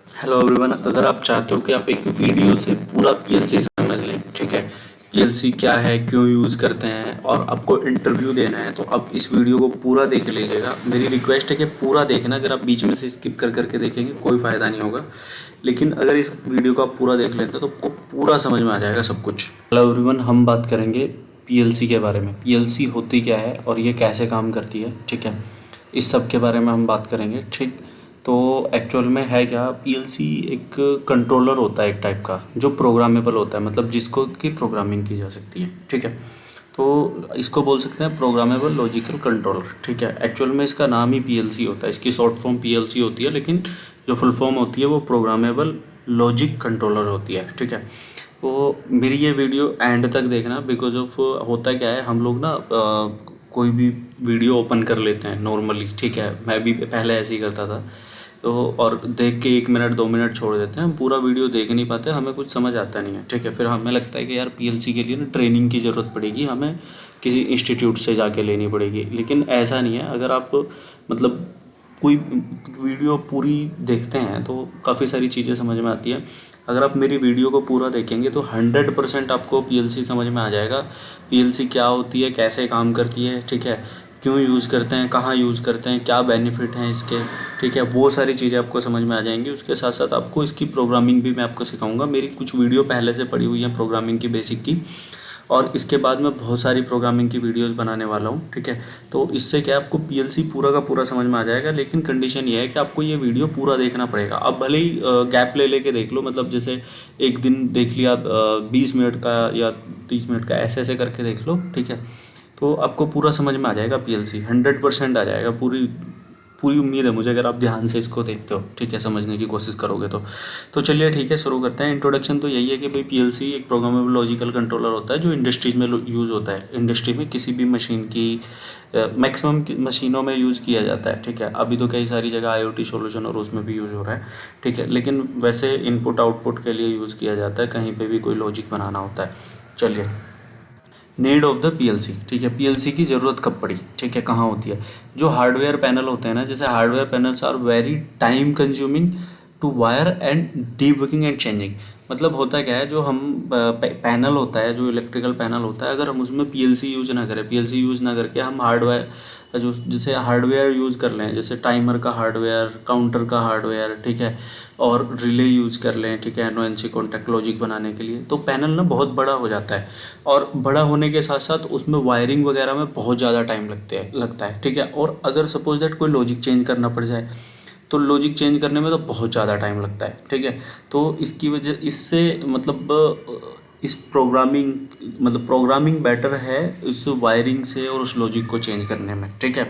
Hello everyone. अगर आप चाहते हो कि आप एक वीडियो से पूरा पीएलसी समझ लें, ठीक है, पीएलसी क्या है, क्यों यूज़ करते हैं और आपको इंटरव्यू देना है, तो आप इस वीडियो को पूरा देख लीजिएगा। मेरी रिक्वेस्ट है कि पूरा देखना। अगर आप बीच में से स्किप कर करके देखेंगे कोई फ़ायदा नहीं होगा, लेकिन अगर इस वीडियो को आप पूरा देख लेते हैं तो आपको पूरा समझ में आ जाएगा सब कुछ। हेलो एवरीवन, हम बात करेंगे पीएलसी के बारे में। पीएलसी होती क्या है और ये कैसे काम करती है, ठीक है, इस सब के बारे में हम बात करेंगे। ठीक, तो एक्चुअल में है क्या, पीएलसी एक कंट्रोलर होता है एक टाइप का, जो प्रोग्रामेबल होता है, मतलब जिसको की प्रोग्रामिंग की जा सकती है, ठीक है। तो इसको बोल सकते हैं प्रोग्रामेबल लॉजिकल कंट्रोलर, ठीक है। एक्चुअल में इसका नाम ही पीएलसी होता है, इसकी शॉर्ट फॉर्म पीएलसी होती है, लेकिन जो फुल फॉर्म होती है वो प्रोग्रामेबल लॉजिक कंट्रोलर होती है, ठीक है। तो मेरी ये वीडियो एंड तक देखना, बिकॉज ऑफ होता क्या है, हम लोग ना कोई भी वीडियो ओपन कर लेते हैं नॉर्मली, ठीक है, मैं भी पहले ऐसे ही करता था। तो और देख के 1 मिनट 2 मिनट छोड़ देते हैं, हम पूरा वीडियो देख नहीं पाते, हमें कुछ समझ आता नहीं है, ठीक है। फिर हमें लगता है कि यार पीएलसी के लिए ना ट्रेनिंग की ज़रूरत पड़ेगी, हमें किसी इंस्टीट्यूट से जाके लेनी पड़ेगी, लेकिन ऐसा नहीं है। अगर आप मतलब कोई वीडियो पूरी देखते हैं तो काफ़ी सारी चीज़ें समझ में आती है। अगर आप मेरी वीडियो को पूरा देखेंगे तो 100% आपको पीएलसी समझ में आ जाएगा। पीएलसी क्या होती है, कैसे काम करती है, ठीक है, क्यों यूज़ करते हैं, कहाँ यूज़ करते हैं, क्या बेनिफिट हैं इसके, ठीक है, वो सारी चीज़ें आपको समझ में आ जाएंगी। उसके साथ साथ आपको इसकी प्रोग्रामिंग भी मैं आपको सिखाऊंगा। मेरी कुछ वीडियो पहले से पड़ी हुई है प्रोग्रामिंग की, बेसिक की, और इसके बाद मैं बहुत सारी प्रोग्रामिंग की वीडियोस बनाने वाला हूँ, ठीक है। तो इससे क्या है, आपको पीएलसी पूरा का पूरा समझ में आ जाएगा, लेकिन कंडीशन ये है कि आपको ये वीडियो पूरा देखना पड़ेगा। अब भले ही गैप ले लेके देख लो, मतलब जैसे एक दिन देख लिया 20 मिनट का या 30 मिनट का, ऐसे ऐसे करके देख लो, ठीक है। तो आपको पूरा समझ में आ जाएगा पीएलसी, 100% आ जाएगा। पूरी पूरी उम्मीद है मुझे, अगर आप ध्यान से इसको देखते हो, ठीक है, समझने की कोशिश करोगे तो चलिए ठीक है, शुरू करते हैं। इंट्रोडक्शन तो यही है कि भाई पीएलसी एक प्रोग्रामेबल लॉजिकल कंट्रोलर होता है जो इंडस्ट्रीज में यूज़ होता है। इंडस्ट्री में किसी भी मशीन की मैक्सिमम मशीनों में यूज़ किया जाता है, ठीक है। अभी तो कई सारी जगह आईओटी सॉल्यूशन और उसमें भी यूज़ हो रहा है, ठीक है, लेकिन वैसे इनपुट आउटपुट के लिए यूज़ किया जाता है, कहीं पर भी कोई लॉजिक बनाना होता है। चलिए, नीड ऑफ द पीएलसी, ठीक है, पीएलसी की ज़रूरत कब पड़ी, ठीक है, कहाँ होती है। जो हार्डवेयर पैनल होते हैं ना, जैसे hardware panels are very time consuming to wire and debugging and changing. मतलब होता क्या है, जो हम पैनल होता है, जो इलेक्ट्रिकल पैनल होता है, अगर हम उसमें पीएलसी यूज़ ना करें, पीएलसी यूज़ ना करके हम हार्डवेयर जो जैसे हार्डवेयर यूज़ कर लें, जैसे टाइमर का हार्डवेयर, काउंटर का हार्डवेयर, ठीक है, और रिले यूज़ कर लें, ठीक है, एनओएनसी कॉन्टैक्ट लॉजिक बनाने के लिए, तो पैनल ना बहुत बड़ा हो जाता है। और बड़ा होने के साथ साथ उसमें वायरिंग वगैरह में बहुत ज़्यादा टाइम लगता है, ठीक है। और अगर सपोज दैट कोई लॉजिक चेंज करना पड़ जाए तो लॉजिक चेंज करने में तो बहुत ज़्यादा टाइम लगता है, ठीक है। तो इसकी वजह इससे मतलब इस प्रोग्रामिंग बेटर है इस वायरिंग से और उस लॉजिक को चेंज करने में, ठीक है।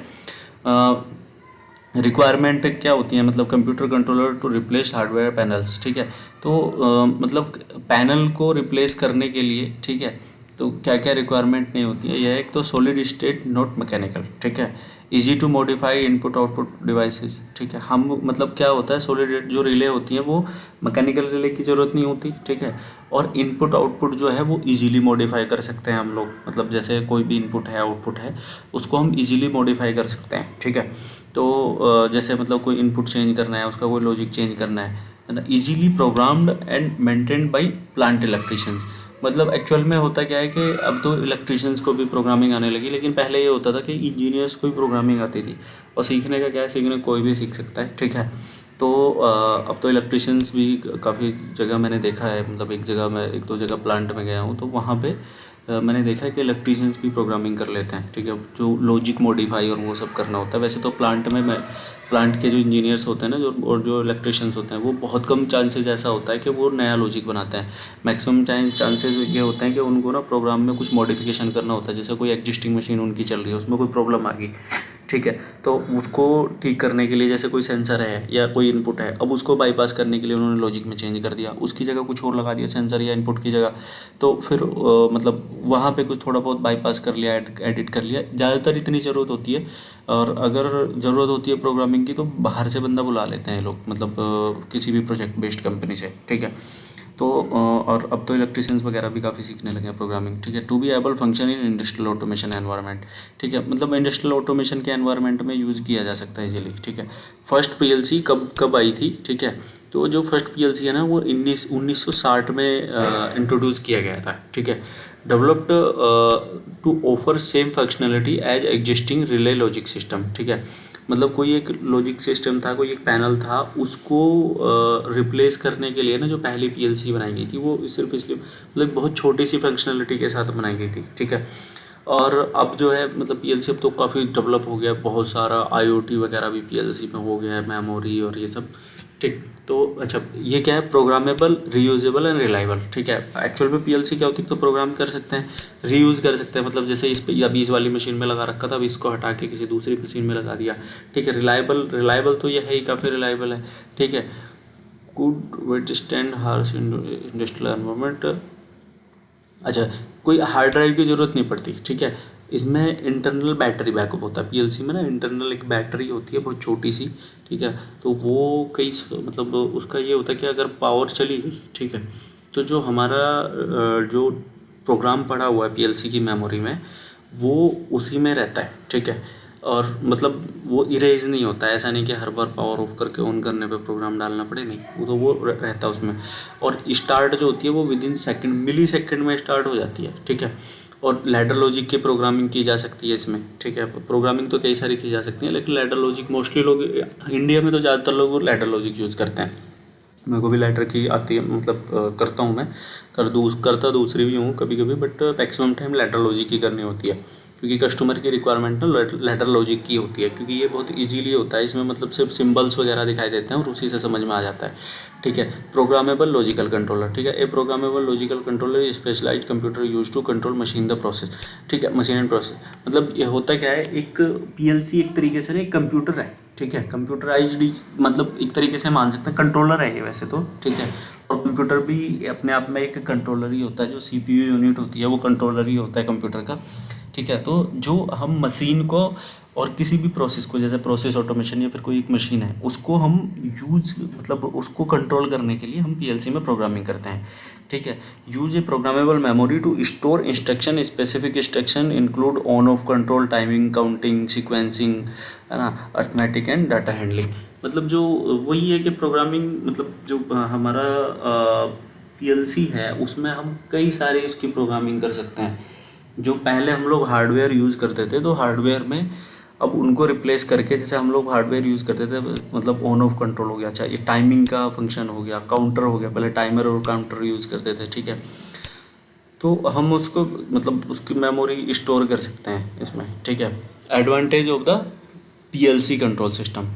रिक्वायरमेंट क्या होती है, मतलब computer controller to replace hardware panels, ठीक है। तो मतलब पैनल को रिप्लेस करने के लिए, ठीक है, तो क्या क्या रिक्वायरमेंट नहीं होती है, यह एक तो सॉलिड स्टेट नॉट मैकेनिकल, ठीक है, easy to modify input output devices, ठीक है। हम मतलब क्या होता है, सॉलिड जो रिले होती हैं वो मैकेनिकल रिले की ज़रूरत नहीं होती, ठीक है। और इनपुट आउटपुट जो है वो इजीली मॉडिफाई कर सकते हैं हम लोग, मतलब जैसे कोई भी इनपुट है आउटपुट है उसको हम इजीली मॉडिफाई कर सकते हैं, ठीक है। तो जैसे मतलब कोई इनपुट चेंज करना है, उसका कोई लॉजिक चेंज करना है ना, easily programmed and maintained by plant electricians. मतलब एक्चुअल में होता क्या है कि अब तो इलेक्ट्रिशियंस को भी प्रोग्रामिंग आने लगी, लेकिन पहले ये होता था कि इंजीनियर्स को भी प्रोग्रामिंग आती थी। और सीखने का क्या है, सीखने कोई भी सीख सकता है, ठीक है। तो अब तो इलेक्ट्रिशियंस भी काफ़ी जगह मैंने देखा है, मतलब एक जगह मैं 1-2 जगह प्लांट में गया हूँ तो वहाँ पे मैंने देखा है कि इलेक्ट्रिशियंस भी प्रोग्रामिंग कर लेते हैं, ठीक है, जो लॉजिक मॉडिफाई और वो सब करना होता है। वैसे तो प्लांट में मैं प्लांट के जो इंजीनियर्स होते हैं ना, जो और जो इलेक्ट्रिशियंस होते हैं, वो बहुत कम चांसेस ऐसा होता है कि वो नया लॉजिक बनाते हैं। मैक्सिमम चांसेस ये होते हैं कि उनको ना प्रोग्राम में कुछ मॉडिफिकेशन करना होता है, जैसे कोई एग्जिस्टिंग मशीन उनकी चल रही है, उसमें कोई प्रॉब्लम आ गई, ठीक है, तो उसको ठीक करने के लिए, जैसे कोई सेंसर है या कोई इनपुट है, अब उसको बाईपास करने के लिए उन्होंने लॉजिक में चेंज कर दिया, उसकी जगह कुछ और लगा दिया सेंसर या इनपुट की जगह। तो फिर मतलब वहाँ पे कुछ थोड़ा बहुत बाईपास कर लिया, एडिट कर लिया, ज़्यादातर इतनी ज़रूरत होती है। और अगर ज़रूरत होती है प्रोग्रामिंग की तो बाहर से बंदा बुला लेते हैं लोग, मतलब किसी भी प्रोजेक्ट बेस्ड कंपनी से, ठीक है। तो और अब तो इलेक्ट्रिशियंस वगैरह भी काफ़ी सीखने लगे हैं प्रोग्रामिंग, ठीक है, to be able function in industrial automation environment, ठीक है, मतलब इंडस्ट्रियल ऑटोमेशन के एनवायरनमेंट में यूज़ किया जा सकता है इजीली, ठीक है। फर्स्ट पीएलसी कब कब आई थी, ठीक है, तो जो फर्स्ट पीएलसी है ना वो 1960 में इंट्रोड्यूस किया गया था, ठीक है। Developed to offer same functionality as existing relay logic system, ठीक है। मतलब कोई एक लॉजिक सिस्टम था, कोई एक पैनल था, उसको रिप्लेस करने के लिए ना जो पहली पीएलसी बनाई गई थी वो सिर्फ इसलिए मतलब बहुत छोटी सी फंक्शनलिटी के साथ बनाई गई थी, ठीक है। और अब जो है मतलब पीएलसी अब तो काफ़ी डेवलप हो गया, बहुत सारा आईओटी वगैरह भी पीएलसी में हो गया है, मेमोरी और ये सब, ठीक। तो अच्छा, ये क्या है, प्रोग्रामेबल, रीयूजेबल एंड रिलायबल, ठीक है। एक्चुअल में पीएलसी क्या होती है, तो प्रोग्राम कर सकते हैं, रीयूज़ कर सकते हैं, मतलब जैसे इस पे अभी इस वाली मशीन में लगा रखा था, अभी इसको हटा के किसी दूसरी मशीन में लगा दिया, ठीक है। रिलायबल, रिलायबल तो ये है ही, काफ़ी रिलायबल है, ठीक है। Could withstand harsh industrial environment. अच्छा, कोई हार्ड ड्राइव की ज़रूरत नहीं पड़ती, ठीक है। इसमें इंटरनल बैटरी बैकअप होता है पीएलसी में ना, इंटरनल एक बैटरी होती है बहुत छोटी सी, ठीक है। तो वो कई मतलब उसका ये होता है कि अगर पावर चली गई, ठीक है, तो जो हमारा जो प्रोग्राम पड़ा हुआ है पीएलसी की मेमोरी में वो उसी में रहता है, ठीक है। और मतलब वो इरेज नहीं होता है, ऐसा नहीं कि हर बार पावर ऑफ करके ऑन करने पे प्रोग्राम डालना पड़े, नहीं, वो तो वो रहता है उसमें। और स्टार्ट जो होती है वो within second, millisecond में स्टार्ट हो जाती है, ठीक है। और लैडर लॉजिक की प्रोग्रामिंग की जा सकती है इसमें, ठीक है। प्रोग्रामिंग तो कई सारी की जा सकती है, लेकिन लैडर लॉजिक मोस्टली लोग इंडिया में तो ज़्यादातर लोग लैडर लॉजिक यूज़ करते हैं। मेरे को भी लैडर की आती है, मतलब करता हूँ मैं, करता दूसरी भी हूँ कभी कभी, but maximum time ladder logic की करनी होती है, क्योंकि कस्टमर की रिक्वायरमेंट ना लैडर लॉजिक की होती है, क्योंकि ये बहुत इजीली होता है, इसमें मतलब सिर्फ सिंबल्स वगैरह दिखाई देते हैं और उसी से समझ में आ जाता है, ठीक है। प्रोग्रामेबल लॉजिकल कंट्रोलर, ठीक है। A programmable logical controller specialized computer use to control machine the process, ठीक है, मशीन एंड प्रोसेस। मतलब ये होता क्या है, एक पीएलसी एक तरीके से ना एक कंप्यूटर है, ठीक है। कंप्यूटराइज्ड मतलब एक तरीके से मान सकते हैं कंट्रोलर है ये वैसे तो, ठीक है। और कंप्यूटर भी अपने आप में एक कंट्रोलर ही होता है, जो सीपीयू यूनिट होती है वो कंट्रोलर ही होता है कंप्यूटर का, ठीक है। तो जो हम मशीन को और किसी भी प्रोसेस को, जैसे प्रोसेस ऑटोमेशन या फिर कोई एक मशीन है, उसको हम यूज मतलब उसको कंट्रोल करने के लिए हम पीएलसी में प्रोग्रामिंग करते हैं, ठीक है। Use a programmable memory to store instruction, specific instruction include on off control, timing, counting, sequencing, है ना, अर्थमेटिक एंड डाटा हैंडलिंग। मतलब जो वही है कि प्रोग्रामिंग मतलब जो हमारा पीएलसी है उसमें हम कई सारे उसकी प्रोग्रामिंग कर सकते हैं। जो पहले हम लोग हार्डवेयर यूज़ करते थे, तो हार्डवेयर में अब उनको रिप्लेस करके, जैसे हम लोग हार्डवेयर यूज़ करते थे मतलब ऑन ऑफ कंट्रोल हो गया, अच्छा ये टाइमिंग का फंक्शन हो गया, काउंटर हो गया, पहले टाइमर और काउंटर यूज़ करते थे, ठीक है। तो हम उसको मतलब उसकी मेमोरी स्टोर कर सकते हैं इसमें, ठीक है। Advantage of the PLC control system,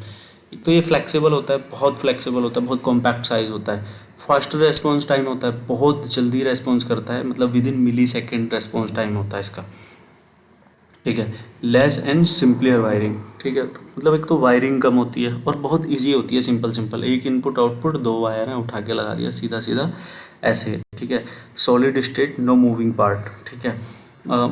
एक तो ये फ्लेक्सिबल होता है, बहुत फ्लेक्सिबल होता है, बहुत कॉम्पैक्ट साइज़ होता है, फास्ट रेस्पॉन्स टाइम होता है, बहुत जल्दी रेस्पॉन्स करता है, मतलब within millisecond response time होता है इसका, ठीक है। लेस एंड सिंपलियर वायरिंग, ठीक है। तो मतलब एक तो वायरिंग कम होती है और बहुत इजी होती है, सिंपल सिंपल, एक इनपुट आउटपुट, दो वायर हैं, उठा के लगा दिया सीधा सीधा ऐसे, ठीक है। Solid state, no moving part, ठीक है।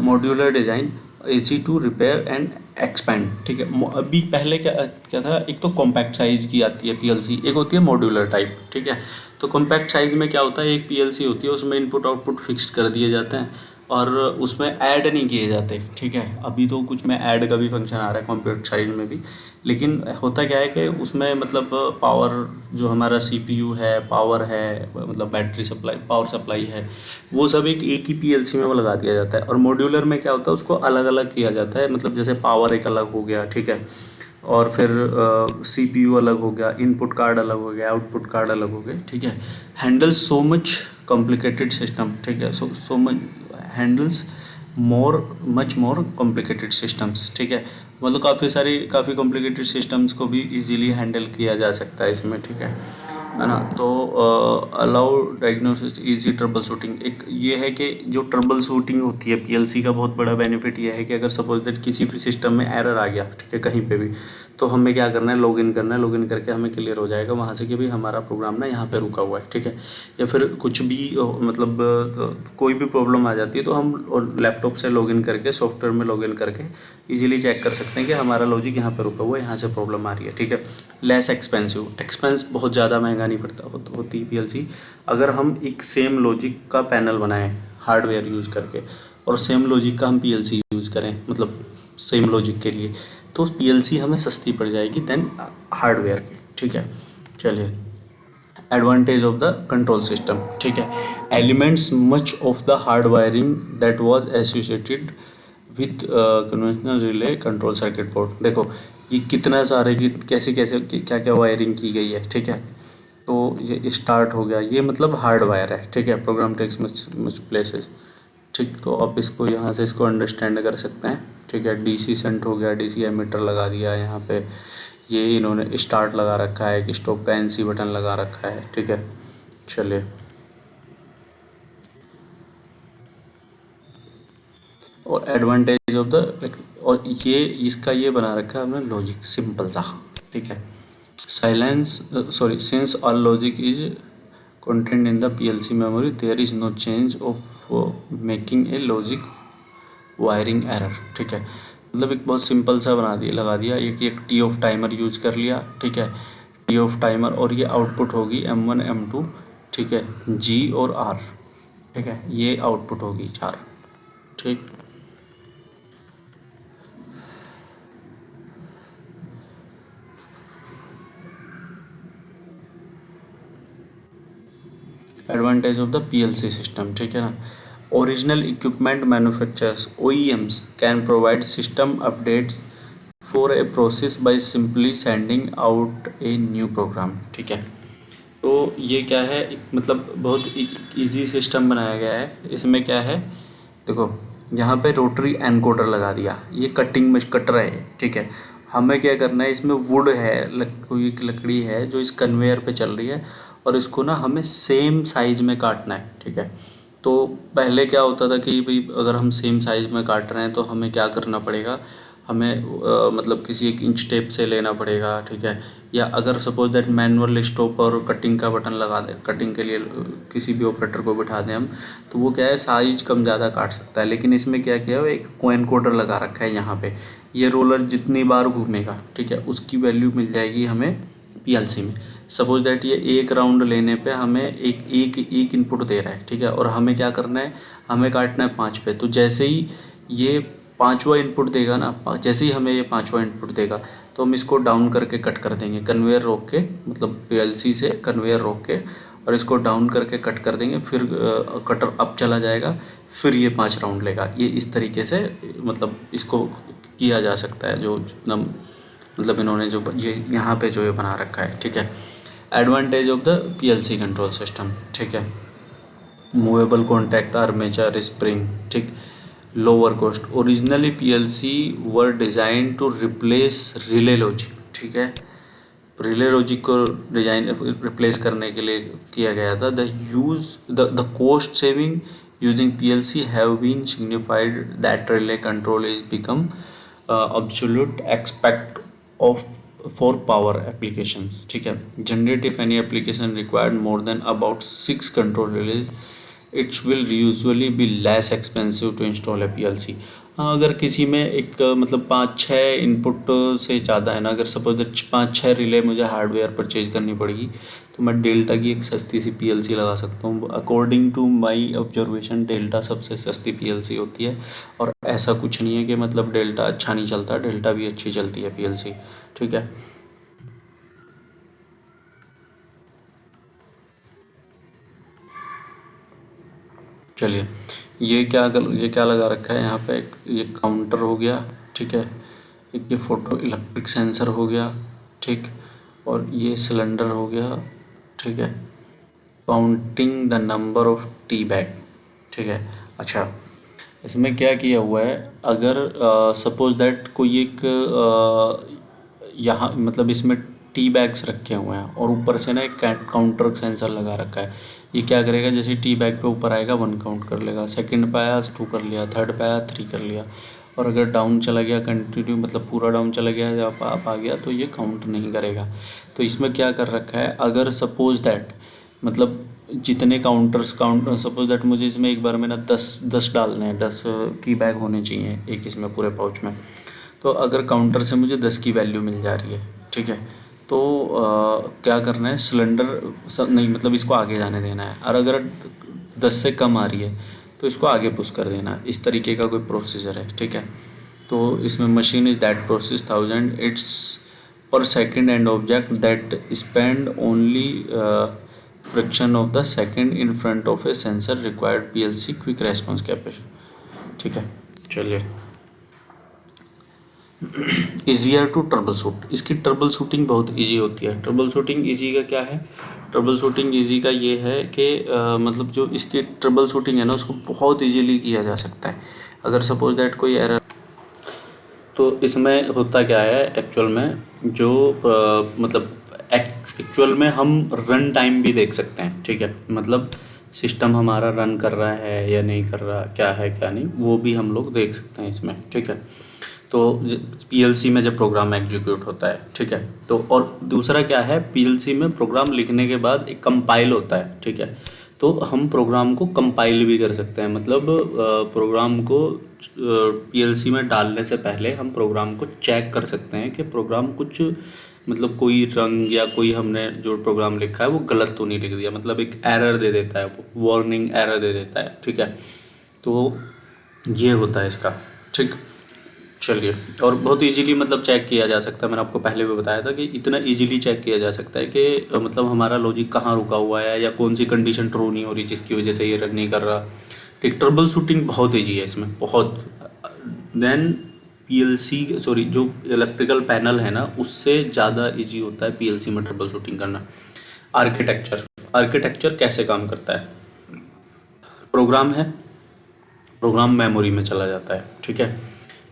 Modular design, easy to repair and expand, ठीक है। अभी पहले क्या क्या था, एक तो कॉम्पैक्ट साइज़ की आती है पीएलसी, एक होती है मॉड्यूलर टाइप, ठीक है। तो कॉम्पैक्ट साइज़ में क्या होता है, एक पीएलसी होती है, उसमें इनपुट आउटपुट फिक्स्ड कर दिए जाते हैं और उसमें ऐड नहीं किए जाते, ठीक है। अभी तो कुछ में ऐड का भी फंक्शन आ रहा है कंप्यूटर साइड में भी, लेकिन होता क्या है कि उसमें मतलब पावर जो हमारा सीपीयू है, पावर है, मतलब बैटरी सप्लाई, पावर सप्लाई है, वो सब एक ही पीएलसी में वो लगा दिया जाता है। और मॉड्यूलर में क्या होता है, उसको अलग अलग किया जाता है, मतलब जैसे पावर एक अलग हो गया, ठीक है, और फिर सीपीयू अलग हो गया, इनपुट कार्ड अलग हो गया, आउटपुट कार्ड अलग हो गए, ठीक है। Handle so much complicated system, ठीक है, so much handles much more complicated systems, ठीक है। मतलब काफ़ी कॉम्प्लिकेटेड सिस्टम्स को भी इजीली हैंडल किया जा सकता है इसमें, ठीक है ना। तो allow diagnosis, easy trouble shooting, एक ये है कि जो ट्रबल शूटिंग होती है पीएलसी का बहुत बड़ा बेनिफिट ये है कि अगर सपोज दैट किसी भी सिस्टम में एरर आ गया, ठीक है, कहीं पे भी, तो हमें क्या करना है, लॉगिन करना है, लॉगिन करके हमें क्लियर हो जाएगा वहाँ से कि भाई हमारा प्रोग्राम ना यहाँ पे रुका हुआ है, ठीक है। या फिर कुछ भी मतलब कोई भी प्रॉब्लम आ जाती है तो हम लैपटॉप से लॉगिन करके, सॉफ्टवेयर में लॉगिन करके इजीली चेक कर सकते हैं कि हमारा लॉजिक यहाँ पे रुका हुआ है, यहाँ से प्रॉब्लम आ रही है, ठीक है। लेस एक्सपेंसिव, एक्सपेंस बहुत ज़्यादा महंगा नहीं पड़ता होती पीएलसी। अगर हम एक सेम लॉजिक का पैनल बनाएं हार्डवेयर यूज़ करके और सेम लॉजिक का हम पीएलसी यूज़ करें, मतलब सेम लॉजिक के लिए, तो पीएलसी हमें सस्ती पड़ जाएगी देन हार्डवेयर की, ठीक है। चलिए, advantage of the control system, ठीक है। Elements much of the hard wiring that was associated with conventional relay control circuit board. देखो ये कितना सारे की कैसे कैसे क्या क्या वायरिंग की गई है, ठीक है। तो ये स्टार्ट हो गया, ये मतलब हार्ड वायर है, ठीक है। Program takes much much places, ठीक। तो आप इसको यहाँ से इसको अंडरस्टैंड कर सकते हैं, ठीक है। डीसी सेंट हो गया, डीसी एमीटर लगा दिया यहाँ पे, ये इन्होंने स्टार्ट लगा रखा है, एक स्टॉप का एनसी बटन लगा रखा है, ठीक है। चलिए, और एडवांटेज ऑफ द, और ये इसका ये बना रखा है हमने लॉजिक सिंपल सा, ठीक है। Silence sorry, since all logic is contained in the PLC memory, there is no change of making a logic wiring error, ठीक है। मतलब एक बहुत सिंपल सा बना दिया, लगा दिया एक टी ऑफ टाइमर यूज कर लिया, ठीक है। टी ऑफ टाइमर, और ये आउटपुट होगी M1 M2, ठीक है, G और R, ठीक है। ये आउटपुट होगी 4, ठीक। Advantage of the PLC system, ठीक है ना। Original equipment manufacturers OEMs can provide system updates for a process by simply sending out a new program, ठीक है। तो ये क्या है, मतलब बहुत इजी सिस्टम बनाया गया है। इसमें क्या है, देखो यहाँ पे रोटरी एनकोडर लगा दिया, ये कटिंग में कटर है, ठीक है। हमें क्या करना है, इसमें वुड है, कोई एक लकड़ी है जो इस कन्वेयर पे चल रही है, और इसको ना हमें सेम साइज में काटना है, ठीक है। तो पहले क्या होता था कि भाई अगर हम सेम साइज में काट रहे हैं तो हमें क्या करना पड़ेगा, हमें मतलब किसी एक इंच टेप से लेना पड़ेगा, ठीक है। या अगर सपोज दैट मैनुअल स्टॉप और कटिंग का बटन लगा दें, कटिंग के लिए किसी भी ऑपरेटर को बिठा दें हम, तो वो क्या है साइज कम ज़्यादा काट सकता है। लेकिन इसमें क्या किया है, एक कॉइन कोडर लगा रखा है यहाँ पे, ये रोलर जितनी बार घूमेगा, ठीक है, उसकी वैल्यू मिल जाएगी हमें PLC में। सपोज दैट ये एक राउंड लेने पे हमें एक इनपुट दे रहा है, ठीक है, और हमें क्या करना है, हमें काटना है 5 पे। तो जैसे ही ये पाँचवा इनपुट देगा ना, जैसे ही हमें ये पाँचवा इनपुट देगा, तो हम इसको डाउन करके कट कर देंगे, कन्वेयर रोक के, मतलब PLC से कन्वेयर रोक के, और इसको डाउन करके कट कर देंगे। फिर कटर अप चला जाएगा, फिर ये 5 राउंड लेगा। ये इस तरीके से मतलब इसको किया जा सकता है, जो जितना मतलब इन्होंने जो ये यहाँ पे जो ये बना रखा है, ठीक है। Advantage of the PLC control system, ठीक है। मूवेबल कॉन्टैक्ट आर्मेचर स्प्रिंग, ठीक। Lower cost, originally PLC were design to replace relay logic, ठीक है। रिले लॉजिक को डिजाइन रिप्लेस करने के लिए किया गया था। The cost saving using PLC have been signified that relay control is become absolute expect of for power applications, ठीक है। generate if any application required more than about 6 control relays, it will usually be less expensive to install a PLC। हाँ, अगर किसी में एक मतलब 5-6 input से ज़्यादा है ना, अगर सपोज 5-6 रिले मुझे हार्डवेयर परचेज करनी पड़ेगी, तो मैं डेल्टा की एक सस्ती सी PLC लगा सकता हूँ। According to my observation Delta सबसे सस्ती PLC होती है, और ऐसा कुछ नहीं है कि मतलब डेल्टा अच्छा नहीं चलता, डेल्टा भी अच्छी चलती है PLC, ठीक है। चलिए, ये क्या लगा रखा है यहाँ पे, एक ये काउंटर हो गया, ठीक है। एक ये फोटो इलेक्ट्रिक सेंसर हो गया, ठीक। और ये सिलेंडर हो गया, ठीक है। Counting the number of tea bag, ठीक है। अच्छा, इसमें क्या किया हुआ है, अगर सपोज दैट कोई एक यहाँ मतलब इसमें टी बैग्स रखे हुए हैं, और ऊपर से ना एक काउंटर सेंसर लगा रखा है। ये क्या करेगा, जैसे टी बैग पे ऊपर आएगा 1 काउंट कर लेगा, सेकंड पे आया 2 कर लिया, थर्ड पे आया 3 कर लिया, और अगर डाउन चला गया कंटिन्यू, मतलब पूरा डाउन चला गया या आप आ गया, तो ये काउंट नहीं करेगा। तो इसमें क्या कर रखा है, अगर सपोज दैट मतलब जितने काउंट सपोज दैट मुझे इसमें एक बार में ना 10 डालने हैं, 10 टी बैग होने चाहिए एक इसमें पूरे पाउच में। तो अगर काउंटर से मुझे 10 की वैल्यू मिल जा रही है, ठीक है, तो क्या करना है, सिलेंडर नहीं मतलब इसको आगे जाने देना है, और अगर 10 से कम आ रही है तो इसको आगे पुश कर देना है। इस तरीके का कोई प्रोसीजर है, ठीक है। तो इसमें machine is that process 1000 it's per second and object that spend only friction of the second in front of a sensor required PLC quick response capacity. ठीक है, चलिए। ईजियर टू ट्रबल शूट, इसकी trouble shooting बहुत easy होती है। Trouble shooting easy का क्या है, ट्रबल शूटिंग ईजी का ये है कि मतलब जो इसकी ट्रबल शूटिंग है ना, उसको बहुत ईजीली किया जा सकता है। अगर सपोज दैट कोई एरर, तो इसमें होता क्या है एक्चुअल में, जो मतलब एक्चुअल में हम रन टाइम भी देख सकते हैं। ठीक है, मतलब सिस्टम हमारा रन कर रहा है या नहीं कर रहा, क्या है क्या नहीं, वो भी हम लोग देख सकते हैं इसमें। ठीक है, तो पीएलसी में जब प्रोग्राम एग्जीक्यूट होता है, ठीक है, तो और दूसरा क्या है, पीएलसी में प्रोग्राम लिखने के बाद एक कंपाइल होता है। ठीक है, तो हम प्रोग्राम को कंपाइल भी कर सकते हैं, मतलब प्रोग्राम को पीएलसी में डालने से पहले हम प्रोग्राम को चेक कर सकते हैं कि प्रोग्राम कुछ मतलब कोई रंग या कोई हमने जो प्रोग्राम लिखा है वो गलत तो नहीं लिख दिया, मतलब एक एरर दे देता है, वो वार्निंग एरर दे देता है। ठीक है, तो ये होता है इसका। ठीक, चलिए। और बहुत इजीली मतलब चेक किया जा सकता है, मैंने आपको पहले भी बताया था कि इतना इजीली चेक किया जा सकता है कि मतलब हमारा लॉजिक कहाँ रुका हुआ है या कौन सी कंडीशन ट्रू नहीं हो रही जिसकी वजह से ये रन नहीं कर रहा। ठीक, ट्रबल शूटिंग बहुत ईजी है इसमें, बहुत। देन पीएलसी सॉरी जो इलेक्ट्रिकल पैनल है ना, उससे ज़्यादा ईजी होता है पीएलसी में ट्रबल शूटिंग करना। आर्किटेक्चर, आर्किटेक्चर कैसे काम करता है, प्रोग्राम है, प्रोग्राम मेमोरी में चला जाता है। ठीक है,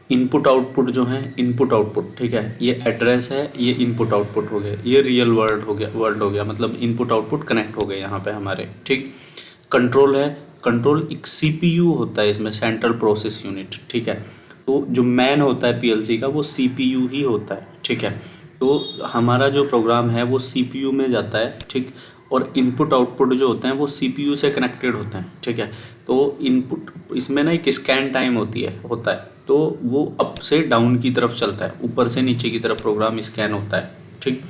इनपुट आउटपुट जो है, इनपुट आउटपुट, ठीक है, ये एड्रेस है, ये इनपुट आउटपुट हो गया, ये रियल वर्ल्ड हो गया, मतलब इनपुट आउटपुट कनेक्ट हो गए यहाँ पे हमारे। ठीक, कंट्रोल है, कंट्रोल एक सीपीयू होता है इसमें, सेंट्रल प्रोसेस यूनिट। ठीक है, तो जो मैन होता है पीएलसी का वो सीपीयू ही होता है। ठीक है, तो हमारा जो प्रोग्राम है वो सीपीयू में जाता है। ठीक, और इनपुट आउटपुट जो होते हैं वो सीपीयू से कनेक्टेड होते हैं। ठीक है, तो इनपुट इसमें ना एक स्कैन टाइम होता है, तो वो अप से डाउन की तरफ चलता है, ऊपर से नीचे की तरफ प्रोग्राम स्कैन होता है। ठीक,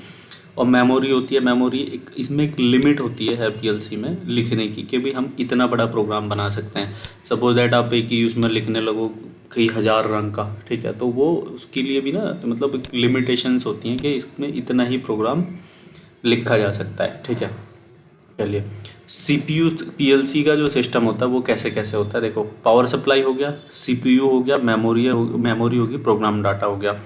और मेमोरी होती है, मेमोरी एक इसमें एक लिमिट होती है पीएलसी में लिखने की कि भाई हम इतना बड़ा प्रोग्राम बना सकते हैं। सपोज दैट आप एक ही उसमें लिखने लगो कई हज़ार रंग का, ठीक है, तो वो उसके लिए भी ना मतलब एक लिमिटेशंस होती हैं कि इसमें इतना ही प्रोग्राम लिखा जा सकता है। ठीक है, चलिए। सीपीयू पीएलसी का जो सिस्टम होता है वो कैसे कैसे होता है, देखो, पावर सप्लाई हो गया, सीपीयू हो गया, मेमोरी होगी, प्रोग्राम डाटा हो गया,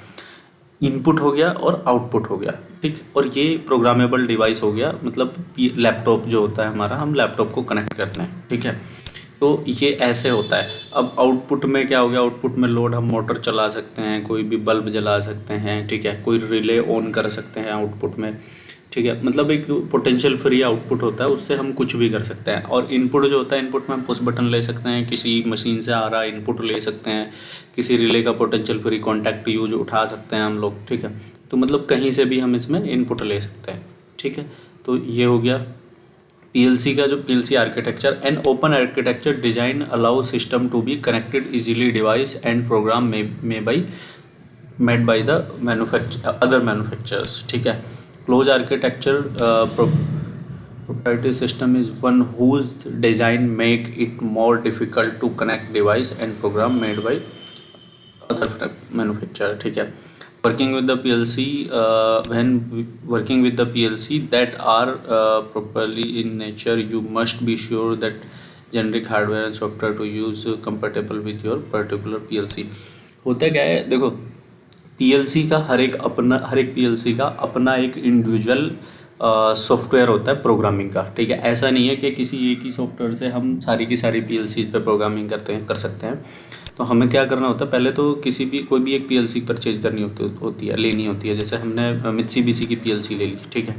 इनपुट हो गया और आउटपुट हो गया। ठीक, और ये प्रोग्रामेबल डिवाइस हो गया, मतलब लैपटॉप जो होता है हमारा, हम लैपटॉप को कनेक्ट करते हैं। ठीक है, तो ये ऐसे होता है। अब आउटपुट में क्या हो गया, आउटपुट में लोड हम मोटर चला सकते हैं, कोई भी बल्ब जला सकते हैं। ठीक है, कोई रिले ऑन कर सकते हैं आउटपुट में। ठीक है, मतलब एक पोटेंशियल फ्री आउटपुट होता है, उससे हम कुछ भी कर सकते हैं। और इनपुट जो होता है, इनपुट में हम पुश बटन ले सकते हैं, किसी मशीन से आ रहा इनपुट ले सकते हैं, किसी रिले का पोटेंशियल फ्री कॉन्टैक्ट यूज उठा सकते हैं हम लोग। ठीक है, तो मतलब कहीं से भी हम इसमें इनपुट ले सकते हैं। ठीक है, तो ये हो गया पीएलसी का जो PLC architecture. An open architecture design allow system to be connected easily device and program made by the other manufacturers. ठीक है, close architecture proprietary system is one whose design make it more difficult to connect device and program made by other manufacturer. ठीक है, working with the PLC when working with the PLC that are properly in nature, you must be sure that generic hardware and software to use compatible with your particular PLC। होता क्या है, देखो, PLC का हर एक PLC का अपना एक individual software होता है प्रोग्रामिंग का। ठीक है, ऐसा नहीं है कि किसी एक ही सॉफ्टवेयर से हम सारी की सारी पीएलसी पे प्रोग्रामिंग कर सकते हैं। तो हमें क्या करना होता है, पहले तो कोई भी एक पीएलसी परचेज करनी लेनी होती है। जैसे हमने मित्सुबिशी की पीएलसी ले ली। ठीक है,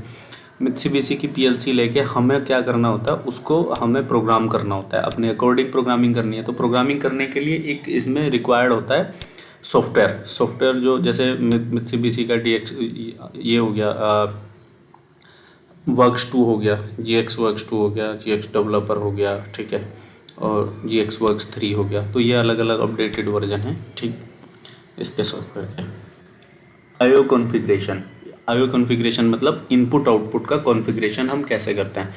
मित्सुबिशी की पीएलसी लेके हमें क्या करना होता है, उसको हमें प्रोग्राम करना होता है, अपने अकॉर्डिंग प्रोग्रामिंग करनी है। तो प्रोग्रामिंग करने के लिए एक इसमें रिक्वायर्ड होता है सॉफ्टवेयर जो जैसे मित्सुबिशी का DX ये हो गया, वर्क्स 2 हो गया, GX वर्क्स 2 हो गया, GX डेवलपर हो गया। ठीक है, और GX वर्क्स 3 हो गया। तो ये अलग अलग अपडेटेड वर्जन है। ठीक, इसके सॉफ्टवेयर के आईओ कॉन्फ़िगरेशन मतलब इनपुट आउटपुट का कॉन्फ़िगरेशन हम कैसे करते हैं।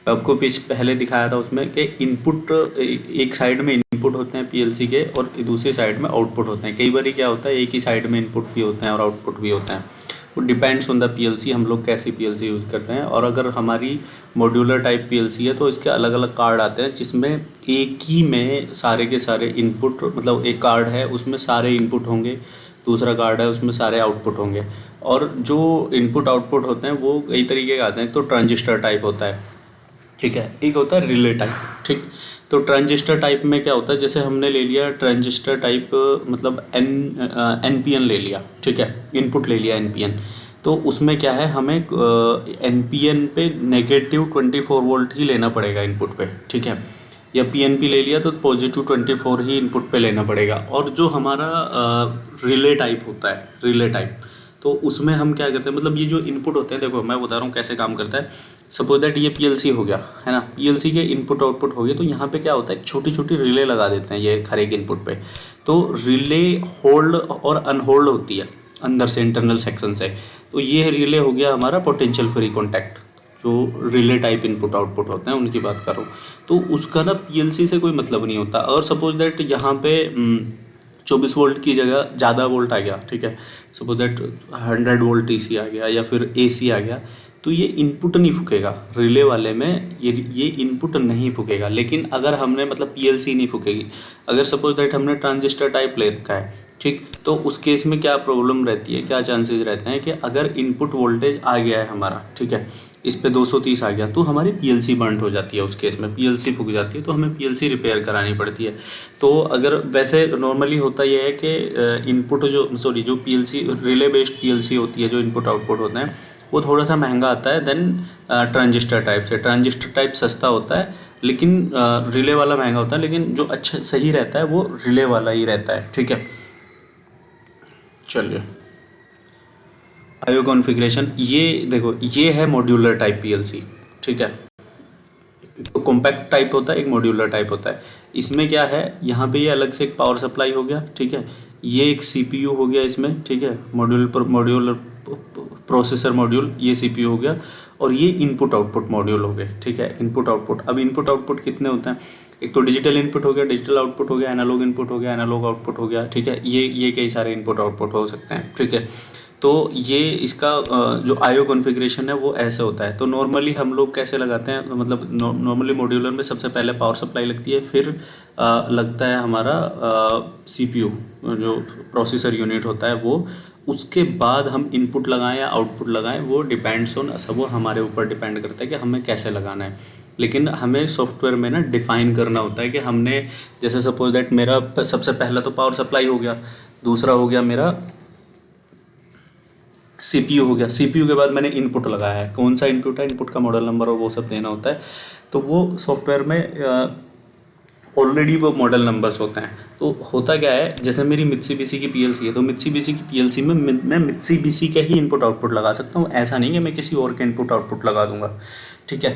आपको पहले दिखाया था उसमें कि इनपुट एक साइड में इनपुट होते हैं पीएलसी के और दूसरी साइड में आउटपुट होते हैं। कई बार क्या होता है, एक ही साइड में इनपुट भी होते हैं और आउटपुट भी होते हैं। वो डिपेंड्स ऑन द पीएलसी, हम लोग कैसी पीएलसी यूज़ करते हैं। और अगर हमारी मॉड्यूलर टाइप पीएलसी है तो इसके अलग अलग कार्ड आते हैं, जिसमें एक ही में सारे के सारे इनपुट, मतलब एक कार्ड है उसमें सारे इनपुट होंगे, दूसरा कार्ड है उसमें सारे आउटपुट होंगे। और जो इनपुट आउटपुट होते हैं वो कई तरीके के आते हैं। तो ट्रांजिस्टर टाइप होता है, ठीक है, एक होता है रिले टाइप, ठीक। तो ट्रांजिस्टर टाइप में क्या होता है, जैसे हमने ले लिया ट्रांजिस्टर टाइप, मतलब एनपीएन ले लिया, ठीक है, इनपुट ले लिया एनपीएन। तो उसमें क्या है, हमें एनपीएन पे -24 वोल्ट ही लेना पड़ेगा इनपुट पे, ठीक है। या पीएनपी ले लिया तो +24 ही इनपुट पे लेना पड़ेगा। और जो हमारा रिले टाइप होता है, रिले टाइप, तो उसमें हम क्या करते हैं, मतलब ये जो इनपुट होते हैं, देखो मैं बता रहा हूँ कैसे काम करता है। सपोज दैट ये पीएलसी हो गया है ना, पीएलसी के इनपुट आउटपुट हो गए, तो यहाँ पे क्या होता है, छोटी छोटी रिले लगा देते हैं ये हर एक इनपुट पे। तो रिले होल्ड और अनहोल्ड होती है अंदर से, इंटरनल सेक्शन से। तो ये रिले हो गया हमारा पोटेंशियल फ्री कॉन्टैक्ट, जो रिले टाइप इनपुट आउटपुट होते हैं उनकी बात करूँ तो उसका ना पीएलसी से कोई मतलब नहीं होता। और सपोज दैट यहाँ पे 24 वोल्ट की जगह ज़्यादा वोल्ट आ गया, ठीक है, सपोज दैट 100 वोल्ट एसी आ गया या फिर एसी आ गया, तो ये इनपुट नहीं फूकेगा रिले वाले में, ये इनपुट नहीं फूकेगा। लेकिन अगर हमने, मतलब पीएलसी नहीं फूकेगी। अगर सपोज दैट हमने ट्रांजिस्टर टाइप ले रखा है, ठीक, तो उस केस में क्या प्रॉब्लम रहती है, क्या चांसेस रहते हैं कि अगर इनपुट वोल्टेज आ गया है हमारा, ठीक है, इस पे 230 आ गया, तो हमारी पीएलसी बर्न हो जाती है। उस केस में पीएलसी फूक जाती है, तो हमें पीएलसी रिपेयर करानी पड़ती है। तो अगर वैसे नॉर्मली होता यह है कि इनपुट जो पीएलसी रिले बेस्ड पीएलसी होती है, जो इनपुट आउटपुट होते हैं, वो थोड़ा सा महंगा आता है देन ट्रांजिस्टर टाइप से। ट्रांजिस्टर टाइप सस्ता होता है, लेकिन रिले वाला महंगा होता है। लेकिन जो अच्छा सही रहता है वो रिले वाला ही रहता है, ठीक है। चलिए, आईओ कॉन्फ़िगरेशन, ये देखो, ये है मॉड्यूलर टाइप पीएलसी, ठीक है। तो कॉम्पैक्ट टाइप होता है, एक मॉड्यूलर टाइप होता है। इसमें क्या है, यहाँ पे ये अलग से एक पावर सप्लाई हो गया, ठीक है, ये एक सीपीयू हो गया इसमें, ठीक है, मॉड्यूलर प्रोसेसर मॉड्यूल, ये सीपीयू हो गया। और ये इनपुट आउटपुट मॉड्यूल हो गए, ठीक है, इनपुट आउटपुट। अब इनपुट आउटपुट कितने होते हैं, एक तो डिजिटल इनपुट हो गया, डिजिटल आउटपुट हो गया, एनालॉग इनपुट हो गया, एनालॉग आउटपुट हो गया, ठीक है, ये कई सारे इनपुट आउटपुट हो सकते हैं, ठीक है। तो ये इसका जो आईओ कॉन्फ़िगरेशन है वो ऐसे होता है। तो नॉर्मली हम लोग कैसे लगाते हैं, मतलब नॉर्मली मॉड्यूलर में सबसे पहले पावर सप्लाई लगती है, फिर लगता है हमारा सीपीयू, जो प्रोसेसर यूनिट होता है वो। उसके बाद हम इनपुट लगाएं या आउटपुट लगाएं, वो डिपेंड्स ऑन, सब वो हमारे ऊपर डिपेंड करता है कि हमें कैसे लगाना है। लेकिन हमें सॉफ्टवेयर में ना डिफ़ाइन करना होता है कि हमने, जैसे सपोज दैट मेरा सबसे पहला तो पावर सप्लाई हो गया, दूसरा हो गया मेरा सीपीयू हो गया, सीपीयू के बाद मैंने इनपुट लगाया है, कौन सा इनपुट है, इनपुट का मॉडल नंबर और वो सब देना होता है। तो वो सॉफ्टवेयर में ऑलरेडी वो मॉडल नंबर्स होते हैं। तो होता क्या है, जैसे मेरी मित्सुबिशी की पीएलसी है, तो मित्सुबिशी की पीएलसी में मैं मित्सुबिशी के ही इनपुट आउटपुट लगा सकता हूँ। ऐसा नहीं कि मैं किसी और के इनपुट आउटपुट लगा दूंगा, ठीक है।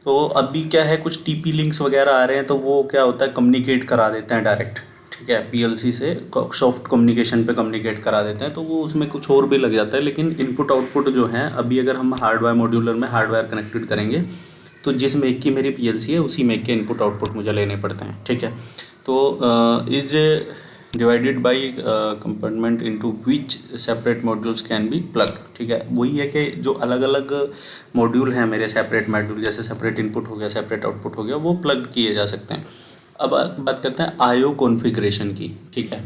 तो अभी क्या है, कुछ टीपी लिंक्स वगैरह आ रहे हैं, तो वो क्या होता है, कम्युनिकेट करा देते हैं डायरेक्ट, ठीक है, पीएलसी से सॉफ्ट कम्युनिकेशन पे कम्युनिकेट करा देते हैं। तो वो उसमें कुछ और भी लग जाता है। लेकिन इनपुट आउटपुट जो है, अभी अगर हम हार्डवेयर मॉड्यूलर में हार्डवेयर कनेक्टेड करेंगे, तो जिस मेक की मेरी पीएलसी है उसी मेक के इनपुट आउटपुट मुझे लेने पड़ते हैं, ठीक है। तो is divided by compartment into which separate modules can be plug, ठीक है। वही है कि जो अलग अलग मॉड्यूल हैं मेरे, सेपरेट मॉड्यूल, जैसे सेपरेट इनपुट हो गया, सेपरेट आउटपुट हो गया, वो प्लग किए जा सकते हैं। अब बात करते हैं आईओ कॉन्फ़िगरेशन की, ठीक है।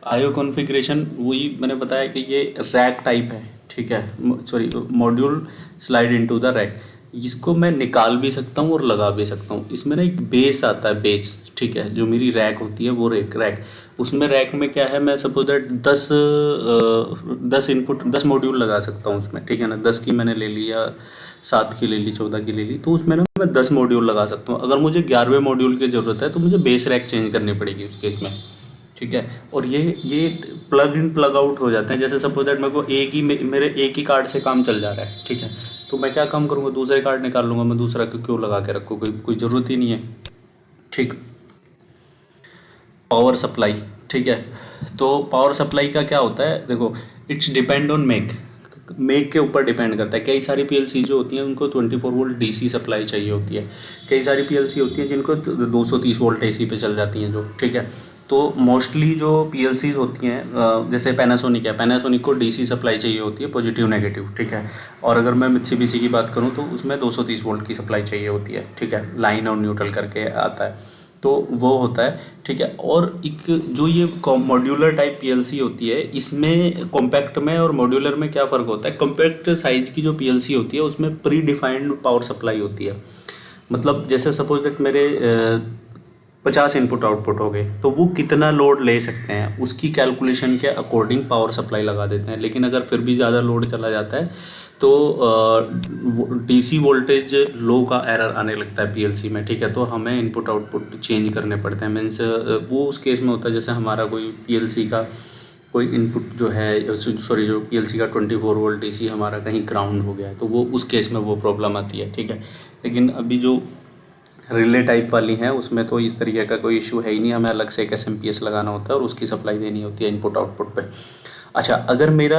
आईओ कॉन्फ़िगरेशन वही मैंने बताया कि ये रैक टाइप है, ठीक है, sorry, module slide into the rack. जिसको मैं निकाल भी सकता हूँ और लगा भी सकता हूँ। इसमें ना एक बेस आता है, बेस, ठीक है, जो मेरी रैक होती है वो रैक, उसमें रैक में क्या है, मैं सपोज दैट 10 इनपुट 10 मॉड्यूल लगा सकता हूँ उसमें, ठीक है ना। 10 की मैंने ले लिया, 7 की ले ली, 14 की ले ली, तो उसमें ना मैं 10 मॉड्यूल लगा सकता हूँ। अगर मुझे 11वें मॉड्यूल की ज़रूरत है तो मुझे बेस रैक चेंज करनी पड़ेगी उस केस में, ठीक है। और ये प्लग इन प्लग आउट हो जाते हैं। जैसे सपोज दैट मेरे को मेरे एक ही कार्ड से काम चल जा रहा है, ठीक है, तो मैं क्या काम करूँगा, दूसरे कार्ड निकाल लूँगा, मैं दूसरा क्यों लगा के रखूँ, कोई ज़रूरत ही नहीं है, ठीक। पावर सप्लाई, ठीक है। तो पावर सप्लाई का क्या होता है, देखो, इट्स डिपेंड ऑन मेक के ऊपर डिपेंड करता है। कई सारी पीएलसी जो होती हैं उनको 24 वोल्ट डीसी सप्लाई चाहिए होती है। कई सारी पीएलसी होती हैं जिनको 230 वोल्ट एसी पे चल जाती हैं जो, ठीक है। तो मोस्टली जो पीएलसी होती हैं, जैसे पैनासोनिक है, पैनासोनिक को डीसी सप्लाई चाहिए होती है, पॉजिटिव नेगेटिव, ठीक है। और अगर मैं मित्सुबिशी की बात करूँ तो उसमें 230 वोल्ट की सप्लाई चाहिए होती है, ठीक है, लाइन और न्यूट्रल करके आता है, तो वो होता है, ठीक है। और एक जो ये मॉड्यूलर टाइप पीएलसी होती है, इसमें कॉम्पैक्ट में और मॉड्यूलर में क्या फ़र्क होता है? कॉम्पैक्ट साइज की जो पीएलसी होती है उसमें प्री डिफाइंड पावर सप्लाई होती है। मतलब जैसे सपोज दैट मेरे 50 इनपुट आउटपुट हो गए, तो वो कितना लोड ले सकते हैं उसकी कैलकुलेशन के अकॉर्डिंग पावर सप्लाई लगा देते हैं। लेकिन अगर फिर भी ज़्यादा लोड चला जाता है तो डीसी वोल्टेज लो का एरर आने लगता है पीएलसी में, ठीक है। तो हमें इनपुट आउटपुट चेंज करने पड़ते हैं। मीन्स वो उस केस में होता है जैसे हमारा कोई पीएलसी का कोई इनपुट जो है, सॉरी, जो पीएलसी का 24 वोल्ट डीसी हमारा कहीं ग्राउंड हो गया है, तो वो उस केस में वो प्रॉब्लम आती है, ठीक है। लेकिन अभी जो रिले टाइप वाली हैं उसमें तो इस तरीके का कोई इशू है ही नहीं, हमें अलग से एक एसएमपीएस लगाना होता है और उसकी सप्लाई देनी होती है इनपुट आउटपुट पे। अच्छा, अगर मेरा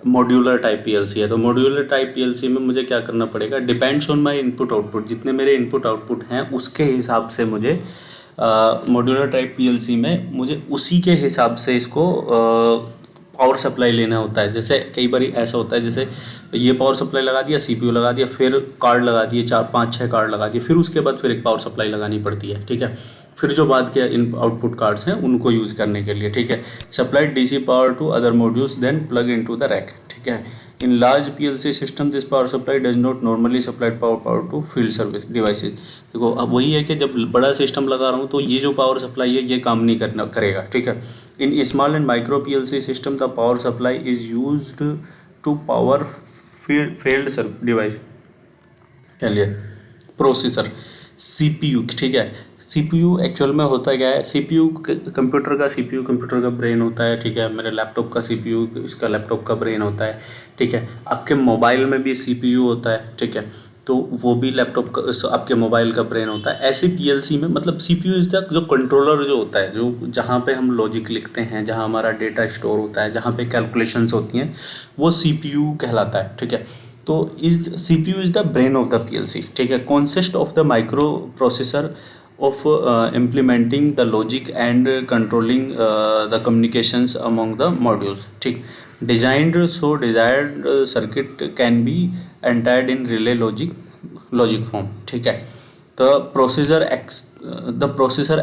मॉड्यूलर टाइप पीएलसी है तो मॉड्यूलर टाइप पीएलसी में मुझे क्या करना पड़ेगा? Depends on my input output, जितने मेरे इनपुट आउटपुट हैं उसके हिसाब से मुझे मॉड्यूलर टाइप पीएलसी में मुझे उसी के हिसाब से इसको पावर सप्लाई लेना होता है। जैसे कई बार ऐसा होता है, जैसे ये पावर सप्लाई लगा दिया, सीपीयू लगा दिया, फिर कार्ड लगा दिए, 4 5 6 कार्ड लगा दिए, फिर उसके बाद फिर एक पावर सप्लाई लगानी पड़ती है, ठीक है। फिर जो बाद के इन आउटपुट कार्ड्स हैं उनको यूज़ करने के लिए, ठीक है। Supplied DC power to other modules then plug into the rack, ठीक है। In large PLC system this power supply does not normally supplied power to field service devices. देखो, अब वही है कि जब बड़ा सिस्टम लगा रहा हूँ तो ये जो पावर सप्लाई है ये काम नहीं करना करेगा, ठीक है। In small and micro PLC system the power supply is used to power field device, चलिए, प्रोसेसर, सीपीयू, ठीक है। सीपीयू एक्चुअल में होता क्या है? सीपीयू कंप्यूटर का ब्रेन होता है, ठीक है। मेरे लैपटॉप का सीपीयू इसका लैपटॉप का ब्रेन होता है, ठीक है। आपके मोबाइल में भी सीपीयू होता है, ठीक है, तो वो भी लैपटॉप का आपके मोबाइल का ब्रेन होता है। ऐसे पीएलसी में मतलब सीपीयू इज द जो कंट्रोलर जो होता है, जो जहाँ पे हम लॉजिक लिखते हैं, जहाँ हमारा डेटा स्टोर होता है, जहाँ पे कैलकुलेशंस होती हैं, वो सीपीयू कहलाता है, ठीक है। तो is CPU is the brain of the PLC, ठीक है। Consist of the micro processor of implementing the logic and controlling the communications among the modules, ठीक। designed so desired circuit can be entered in relay logic form, ठीक है। the processor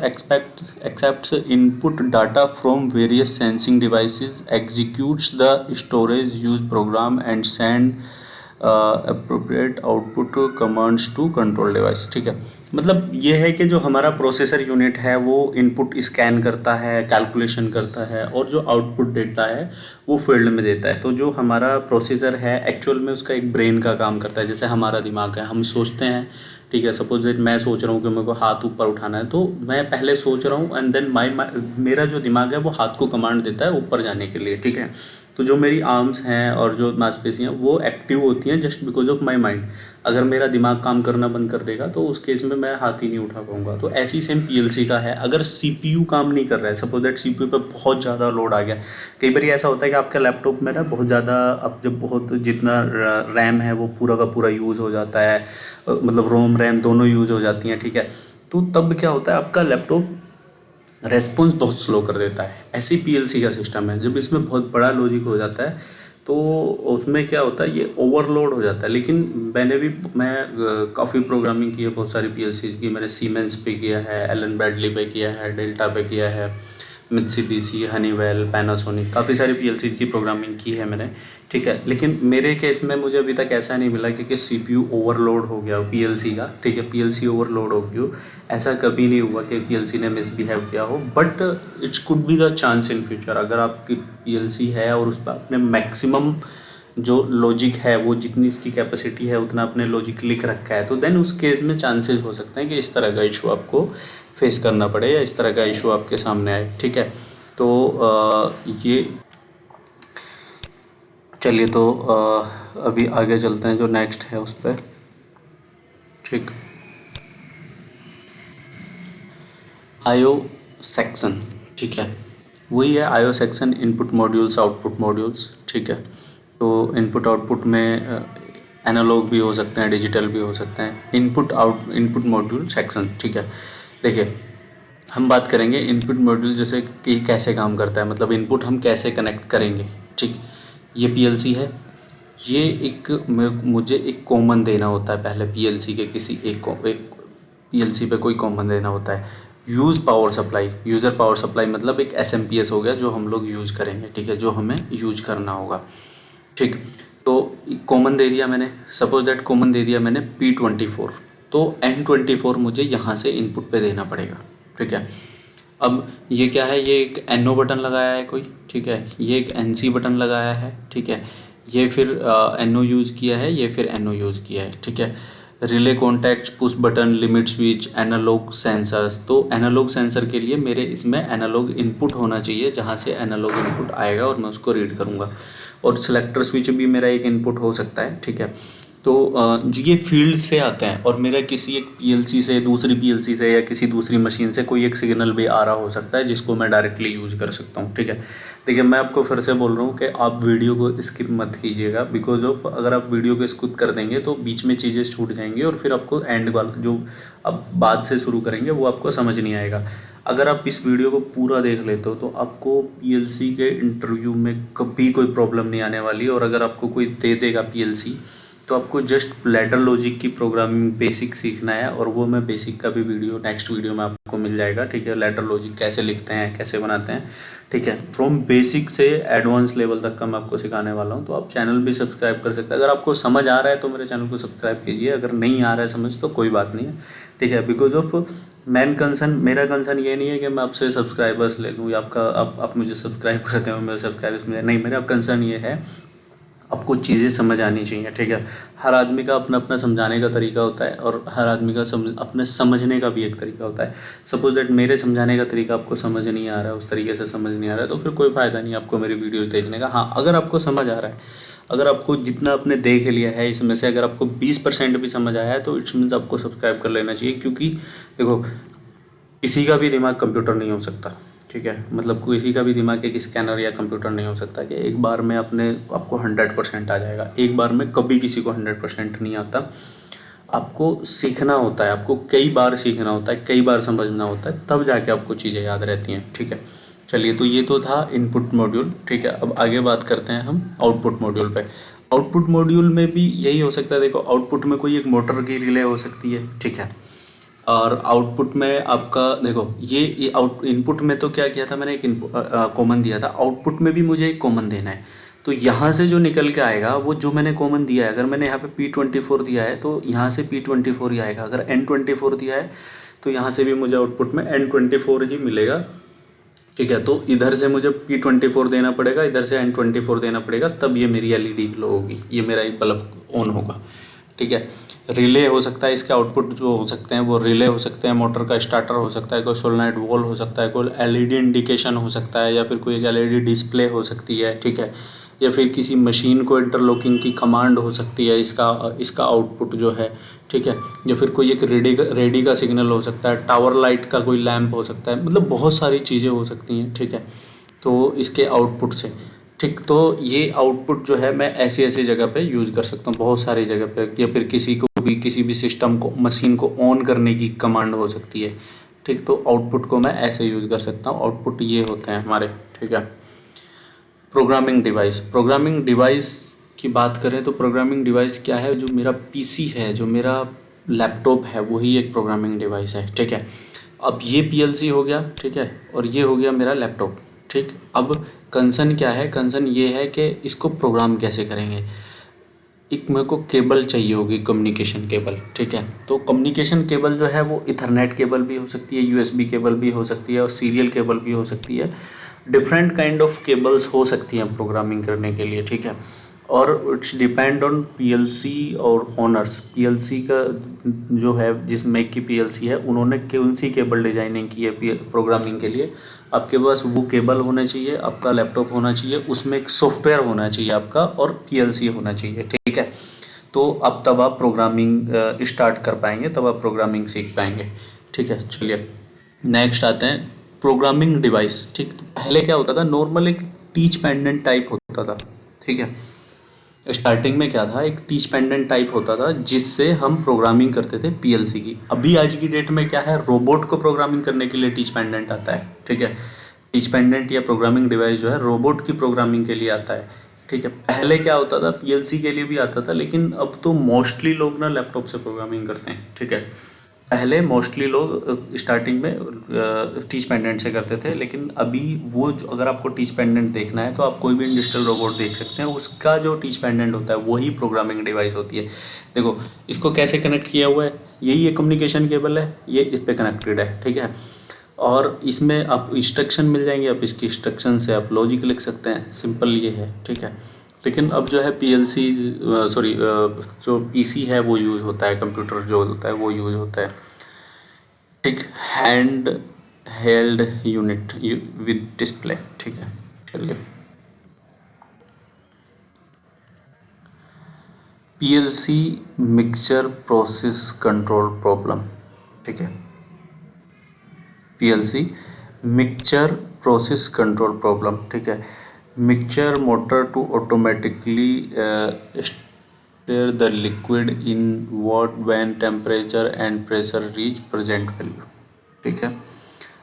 accepts input data from various sensing devices, executes the storage use program and send appropriate output commands to control device, ठीक है। मतलब ये है कि जो हमारा प्रोसेसर यूनिट है वो इनपुट स्कैन करता है, कैलकुलेशन करता है, और जो आउटपुट डेटा है वो फील्ड में देता है। तो जो हमारा प्रोसेसर है एक्चुअल में उसका एक ब्रेन का काम करता है, जैसे हमारा दिमाग है, हम सोचते हैं, ठीक है। सपोज दैट मैं सोच रहा हूँ कि मेरे को हाथ ऊपर उठाना है, तो मैं पहले सोच रहा हूँ एंड देन मेरा जो दिमाग है वो हाथ को कमांड देता है ऊपर जाने के लिए, ठीक है। तो जो मेरी आर्म्स हैं और जो मांसपेशियाँ वो एक्टिव होती हैं just because of my mind. अगर मेरा दिमाग काम करना बंद कर देगा तो उस केस में मैं हाथ ही नहीं उठा पाऊंगा। तो ऐसी सेम पीएलसी का है। अगर सीपीयू काम नहीं कर रहा है, सपोज दैट सीपीयू पे बहुत ज़्यादा लोड आ गया, कई बार ऐसा होता है कि आपके लैपटॉप में ना बहुत ज़्यादा, अब जब बहुत जितना रैम है वो पूरा का पूरा यूज़ हो जाता है, मतलब रोम रैम दोनों यूज़ हो जाती हैं, ठीक है। तो तब क्या होता है, आपका लैपटॉप रेस्पॉन्स बहुत स्लो कर देता है। ऐसी पीएलसी का सिस्टम है। जब इसमें बहुत बड़ा लॉजिक हो जाता है तो उसमें क्या होता है, ये ओवरलोड हो जाता है। लेकिन मैं काफ़ी प्रोग्रामिंग की है बहुत सारी पीएलसीज़ की। मैंने सीमेंस पे किया है, एलन ब्रैडली पे किया है, डेल्टा पे किया है, मित्सुबिशी, हनीवेल, पैनासोनिक, काफ़ी सारी पीएलसीज़ की प्रोग्रामिंग की है मैंने, ठीक है। लेकिन मेरे केस में मुझे अभी तक ऐसा नहीं मिला कि सीपीयू ओवरलोड हो गया पीएलसी का, ठीक है, पीएलसी ओवरलोड हो गया, ऐसा कभी नहीं हुआ कि पीएलसी ने मिसबिहेव किया हो। But it's could be the chance in future, अगर आपकी पीएलसी है और उस पर आपने मैक्सिमम जो लॉजिक है वो जितनी इसकी कैपेसिटी है उतना अपने लॉजिक लिख रखा है, तो देन उस केस में चांसेस हो सकते हैं कि इस तरह का इशू आपको फेस करना पड़े या इस तरह का इशू आपके सामने आए, ठीक है। तो ये चलिए, तो अभी आगे चलते हैं जो नेक्स्ट है उस पर, ठीक। आईओ सेक्शन, ठीक है, वही है IO section, input modules, output modules, ठीक है। तो इनपुट आउटपुट में एनालॉग भी हो सकते हैं, डिजिटल भी हो सकते हैं। इनपुट मॉड्यूल सेक्शन, ठीक है। देखिए, हम बात करेंगे इनपुट मॉड्यूल, जैसे कि कैसे काम करता है, मतलब इनपुट हम कैसे कनेक्ट करेंगे। ठीक, ये पीएलसी है, ये एक मुझे एक कॉमन देना होता है पहले पीएलसी के किसी एक पीएलसी पे कोई कॉमन देना होता है। Use power supply, user power supply मतलब एक एसएमपीएस हो गया जो हम लोग यूज़ करेंगे, ठीक है, जो हमें यूज करना होगा। ठीक, तो कॉमन दे दिया मैंने, सपोज दैट कॉमन दे दिया मैंने P24, तो N24 मुझे यहाँ से इनपुट पे देना पड़ेगा। ठीक है, अब ये क्या है, ये एक NO बटन लगाया है कोई, ठीक है, ये एक NC बटन लगाया है, ठीक है, ये फिर NO यूज़ किया है, ये फिर NO यूज़ किया है। ठीक है, relay contact, push button, limit switch, analog sensors. तो एनालॉग सेंसर के लिए मेरे इसमें एनालॉग इनपुट होना चाहिए, जहाँ से एनालॉग इनपुट आएगा और मैं उसको रीड करूँगा। और सिलेक्टर स्विच भी मेरा एक इनपुट हो सकता है। ठीक है, तो जो ये फील्ड से आते हैं और मेरा किसी एक पीएलसी से, दूसरी पीएलसी से या किसी दूसरी मशीन से कोई एक सिग्नल भी आ रहा हो सकता है जिसको मैं डायरेक्टली यूज़ कर सकता हूँ। ठीक है, देखिए मैं आपको फिर से बोल रहा हूँ कि आप वीडियो को स्किप मत कीजिएगा, बिकॉज ऑफ अगर आप वीडियो को स्किप कर देंगे तो बीच में चीज़ें छूट जाएंगी और फिर आपको एंड वाला जो अब बाद से शुरू करेंगे वो आपको समझ नहीं आएगा। अगर आप इस वीडियो को पूरा देख लेते हो तो आपको पीएलसी के इंटरव्यू में कभी कोई प्रॉब्लम नहीं आने वाली। और अगर आपको कोई दे देगा पीएलसी तो आपको जस्ट लैडर लॉजिक की प्रोग्रामिंग बेसिक सीखना है, और वो मैं बेसिक का भी वीडियो नेक्स्ट वीडियो में आपको मिल जाएगा। ठीक है, लैडर लॉजिक कैसे लिखते हैं, कैसे बनाते हैं। ठीक है, फ्रॉम बेसिक से एडवांस लेवल तक का मैं आपको सिखाने वाला हूँ। तो आप चैनल भी सब्सक्राइब कर सकते हैं। अगर आपको समझ आ रहा है तो मेरे चैनल को सब्सक्राइब कीजिए, अगर नहीं आ रहा है समझ तो कोई बात नहीं है। ठीक है, बिकॉज ऑफ मेरा कंसर्न ये नहीं है कि मैं आपसे सब्सक्राइबर्स ले लूँ या आप मुझे सब्सक्राइब करते हो, मेरे सब्सक्राइबर्स में नहीं, मेरा कंसर्न ये है आपको चीज़ें समझ आनी चाहिए। ठीक है, हर आदमी का अपना अपना समझाने का तरीका होता है और हर आदमी का अपने समझने का भी एक तरीका होता है। सपोज दैट मेरे समझाने का तरीका आपको समझ नहीं आ रहा है, उस तरीके से समझ नहीं आ रहा है, तो फिर कोई फ़ायदा नहीं आपको मेरी वीडियोस देखने का। हाँ, अगर आपको समझ आ रहा है, अगर आपको जितना आपने देख लिया है इसमें से अगर आपको 20% भी समझ आया है तो इट्स मीन्स आपको सब्सक्राइब कर लेना चाहिए। क्योंकि देखो, किसी का भी दिमाग कंप्यूटर नहीं हो सकता। ठीक है, मतलब किसी का भी दिमाग एक स्कैनर या कंप्यूटर नहीं हो सकता कि एक बार में आपको 100% आ जाएगा। एक बार में कभी किसी को 100% नहीं आता। आपको सीखना होता है, आपको कई बार सीखना होता है, कई बार समझना होता है, तब जाके आपको चीज़ें याद रहती हैं। ठीक है, चलिए, तो ये तो था इनपुट मॉड्यूल। ठीक है, अब आगे बात करते हैं हम आउटपुट मॉड्यूल पे। आउटपुट मॉड्यूल में भी यही हो सकता है। देखो, आउटपुट में कोई एक मोटर की रिले हो सकती है। ठीक है, और आउटपुट में आपका देखो, ये आउट इनपुट में तो क्या किया था मैंने, एक कॉमन दिया था। आउटपुट में भी मुझे एक कॉमन देना है। तो यहाँ से जो निकल के आएगा वो जो मैंने कॉमन दिया है, अगर मैंने यहाँ पे P24 दिया है तो यहाँ से P24 ही आएगा। अगर N24 दिया है तो यहाँ से भी मुझे आउटपुट में N24 ही मिलेगा। ठीक है, तो इधर से मुझे P24 देना पड़ेगा, इधर से N24 देना पड़ेगा, तब ये मेरी एलईडी ग्लो होगी, ये मेरा एक बल्ब ऑन होगा। ठीक है, रिले हो सकता है, इसके आउटपुट जो हो सकते हैं वो रिले हो सकते हैं, मोटर का स्टार्टर हो सकता है, कोई सोलेनॉइड वॉल्व हो सकता है, कोई एलईडी इंडिकेशन हो सकता है, या फिर कोई एक एलईडी डिस्प्ले हो सकती है। ठीक है, या फिर किसी मशीन को इंटरलॉकिंग की कमांड हो सकती है, इसका आउटपुट जो है। ठीक है, या फिर कोई एक रेडी का सिग्नल हो सकता है, टावर लाइट का कोई लैंप हो सकता है, मतलब बहुत सारी चीज़ें हो सकती हैं। ठीक है, तो इसके आउटपुट से, ठीक, तो ये आउटपुट जो है मैं ऐसी ऐसी जगह पे यूज़ कर सकता हूँ, बहुत सारी जगह पे। या फिर किसी भी सिस्टम को, मशीन को ऑन करने की कमांड हो सकती है। ठीक, तो आउटपुट को मैं ऐसे यूज़ कर सकता हूँ। आउटपुट ये होते हैं हमारे। ठीक है, प्रोग्रामिंग डिवाइस की बात करें तो प्रोग्रामिंग डिवाइस क्या है, जो मेरा पीसी है, जो मेरा लैपटॉप है, वही एक प्रोग्रामिंग डिवाइस है। ठीक है, अब ये पीएलसी हो गया। ठीक है, और ये हो गया मेरा लैपटॉप। ठीक, अब कंसर्न क्या है, कंसर्न ये है कि इसको प्रोग्राम कैसे करेंगे। एक मेरे को केबल चाहिए होगी, कम्युनिकेशन केबल। ठीक है, तो कम्युनिकेशन केबल जो है वो इथरनेट केबल भी हो सकती है, यूएसबी केबल भी हो सकती है, और सीरियल केबल भी हो सकती है। डिफरेंट काइंड ऑफ केबल्स हो सकती हैं प्रोग्रामिंग करने के लिए। ठीक है, और इट्स डिपेंड ऑन पीएलसी और ओनर्स। पीएलसी का जो है, जिस मेक की पीएलसी है, उन्होंने कौन सी केबल डिजाइनिंग की है प्रोग्रामिंग के लिए। आपके पास वो केबल होना चाहिए, आपका लैपटॉप होना चाहिए, उसमें एक सॉफ्टवेयर होना चाहिए आपका, और पीएलसी होना चाहिए। ठीक है, तो अब तब आप प्रोग्रामिंग स्टार्ट कर पाएंगे, तब आप प्रोग्रामिंग सीख पाएंगे। ठीक है, चलिए नेक्स्ट आते हैं प्रोग्रामिंग डिवाइस। ठीक, तो पहले क्या होता था, नॉर्मल एक टीच पेंडेंट टाइप होता था। ठीक है, स्टार्टिंग में क्या था, एक टीच पेंडेंट टाइप होता था जिससे हम प्रोग्रामिंग करते थे पीएलसी की। अभी आज की डेट में क्या है, रोबोट को प्रोग्रामिंग करने के लिए टीच पेंडेंट आता है, ठीक है। टीच पेंडेंट या प्रोग्रामिंग डिवाइस जो है रोबोट की प्रोग्रामिंग के लिए आता है, ठीक है। पहले क्या होता था, पीएलसी के लिए भी आता था, लेकिन अब तो मोस्टली लोग ना लैपटॉप से प्रोग्रामिंग करते हैं, ठीक है। पहले मोस्टली लोग स्टार्टिंग में टीच पेंडेंट से करते थे, लेकिन अभी वो जो, अगर आपको टीच पेंडेंट देखना है तो आप कोई भी इंडस्ट्रियल रोबोट देख सकते हैं, उसका जो टीच पेंडेंट होता है वही प्रोग्रामिंग डिवाइस होती है। देखो इसको कैसे कनेक्ट किया हुआ है, यही एक कम्युनिकेशन केबल है, ये इस पर कनेक्टेड है, ठीक है। और इसमें आप इंस्ट्रक्शन मिल जाएंगे, आप इसकी इंस्ट्रक्शन से आप लॉजिक लिख सकते हैं, सिंपल ये है, ठीक है। लेकिन अब जो है पीएलसी सॉरी जो पीसी है वो यूज़ होता है, कंप्यूटर जो होता है वो यूज़ होता है, ठीक। Hand held unit with display, ठीक है। चलिए, PLC mixture process control problem, ठीक है। PLC mixture process control problem, ठीक है। Mixture motor to automatically stir the liquid in vat when temperature and pressure reach present value, ठीक है।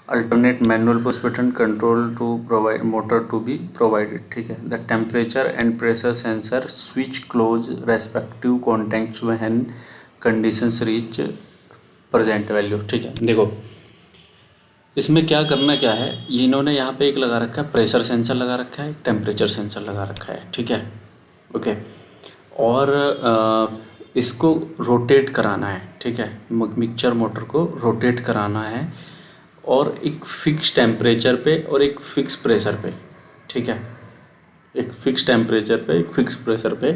Alternate manual push button control to provide motor to be provided, ठीक है। The temperature and pressure sensor switch close respective contacts when conditions reach present value, ठीक है। देखो इसमें क्या करना क्या है, ये इन्होंने यहाँ पे एक लगा रखा है, प्रेशर सेंसर लगा रखा है, एक टेम्परेचर सेंसर लगा रखा है, ठीक है, ओके। और इसको रोटेट कराना है, ठीक है। मिक्सचर मोटर को रोटेट कराना है, और एक फिक्स टेम्परेचर पे और एक फिक्स प्रेशर पे, ठीक है। एक फिक्स टेम्परेचर पे, एक फिक्स प्रेशर पे,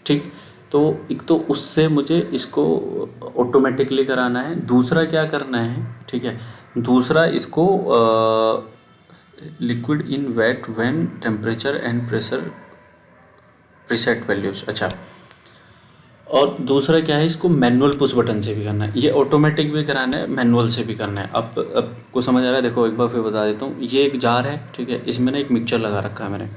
ठीक। तो एक तो उससे मुझे इसको ऑटोमेटिकली कराना है, दूसरा क्या करना है, ठीक है। दूसरा इसको liquid in vat when temperature and pressure preset values, अच्छा। और दूसरा क्या है, इसको मैनुअल पुश बटन से भी करना है, ये ऑटोमेटिक भी कराना है, मैनुअल से भी करना है। अब को समझ आ रहा है, देखो एक बार फिर बता देता हूँ। ये एक जार है, ठीक है, इसमें ना एक मिक्सचर लगा रखा है मैंने,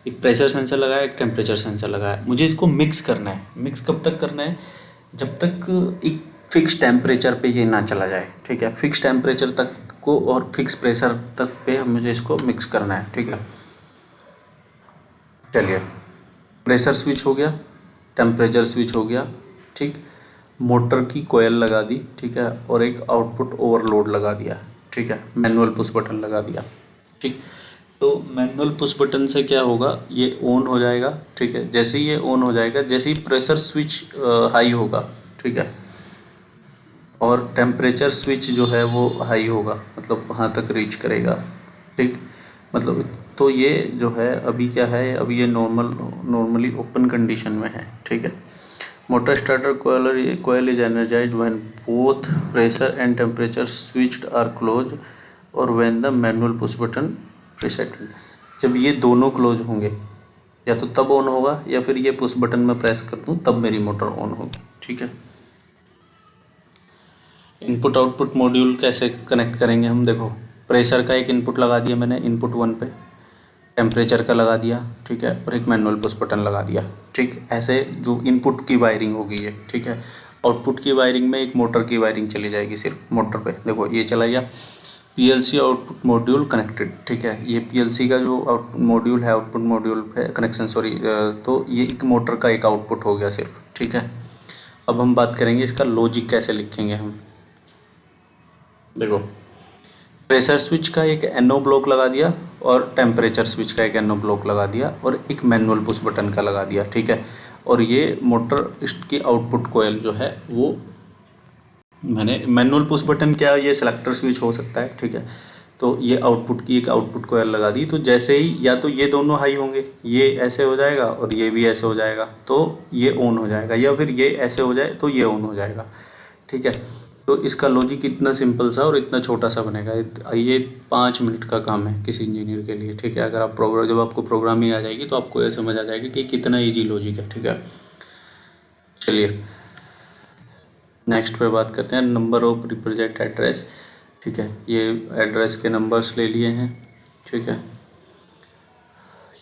एक प्रेशर सेंसर लगाया, एक टेम्परेचर सेंसर लगाया। मुझे इसको मिक्स करना है। मिक्स कब तक करना है, जब तक एक फिक्स टेम्परेचर पे ये ना चला जाए, ठीक है। फिक्स टेम्परेचर तक को और फिक्स प्रेशर तक पे मुझे इसको मिक्स करना है, ठीक है। चलिए, प्रेशर स्विच हो गया, टेम्परेचर स्विच हो गया, ठीक। मोटर की कोयल लगा दी, ठीक है, और एक आउटपुट ओवरलोड लगा दिया, ठीक है। मैनुअल पुश बटन लगा दिया, ठीक। तो मैनुअल पुश बटन से क्या होगा, ये ऑन हो जाएगा, ठीक है। जैसे ही ये ऑन हो जाएगा, जैसे ही प्रेशर स्विच हाई होगा, ठीक है, और टेम्परेचर स्विच जो है वो हाई होगा, मतलब वहाँ तक रीच करेगा, ठीक। मतलब तो ये जो है अभी क्या है, अभी ये नॉर्मली ओपन कंडीशन में है, ठीक है। Motor starter coil is energized when both pressure and temperature switched are close और when the manual push button preset. जब ये दोनों क्लोज होंगे, या तो तब ऑन होगा, या फिर ये पुश बटन में प्रेस कर दूँ तब मेरी मोटर ऑन होगी, ठीक है। इनपुट आउटपुट मॉड्यूल कैसे कनेक्ट करेंगे हम, देखो प्रेशर का एक इनपुट लगा दिया मैंने इनपुट 1 पे, टेम्परेचर का लगा दिया, ठीक है, और एक मैनुअल पुश बटन लगा दिया, ठीक। ऐसे जो इनपुट की वायरिंग होगी ये, ठीक है। आउटपुट की वायरिंग में एक मोटर की वायरिंग चली जाएगी सिर्फ मोटर पे, देखो ये चला गया। पीएलसी आउटपुट मॉड्यूल कनेक्टेड, ठीक है। ये पीएलसी का जो आउटपुट मॉड्यूल है, आउटपुट मॉड्यूल पे कनेक्शन, सॉरी, तो ये एक मोटर का एक आउटपुट हो गया सिर्फ, ठीक है। अब हम बात करेंगे इसका लॉजिक कैसे लिखेंगे हम। देखो प्रेशर स्विच का एक एनो ब्लॉक लगा दिया, और टेम्परेचर स्विच का एक एनो ब्लॉक लगा दिया, और एक मैनुअल पुश बटन का लगा दिया, ठीक है। और ये मोटर इसकी आउटपुट कोयल जो है वो मैंने मैनुअल पुश बटन, क्या ये सेलेक्टर स्विच हो सकता है, ठीक है। तो ये आउटपुट की एक आउटपुट कोयल लगा दी, तो जैसे ही या तो ये दोनों हाई होंगे, ये ऐसे हो जाएगा और ये भी ऐसे हो जाएगा, तो ये ऑन हो जाएगा, या फिर ये ऐसे हो जाए तो ये ऑन हो जाएगा, ठीक है। तो इसका लॉजिक इतना सिंपल सा और इतना छोटा सा बनेगा, ये 5 मिनट का काम है किसी इंजीनियर के लिए, ठीक है। अगर आप प्रोग्राम, जब आपको प्रोग्रामिंग आ जाएगी तो आपको ये समझ आ जाएगी कि कितना ईजी लॉजिक है, ठीक है। चलिए नेक्स्ट पे बात करते हैं, नंबर ऑफ रिप्रेजेंट एड्रेस, ठीक है। ये एड्रेस के नंबर्स ले लिए हैं, ठीक है।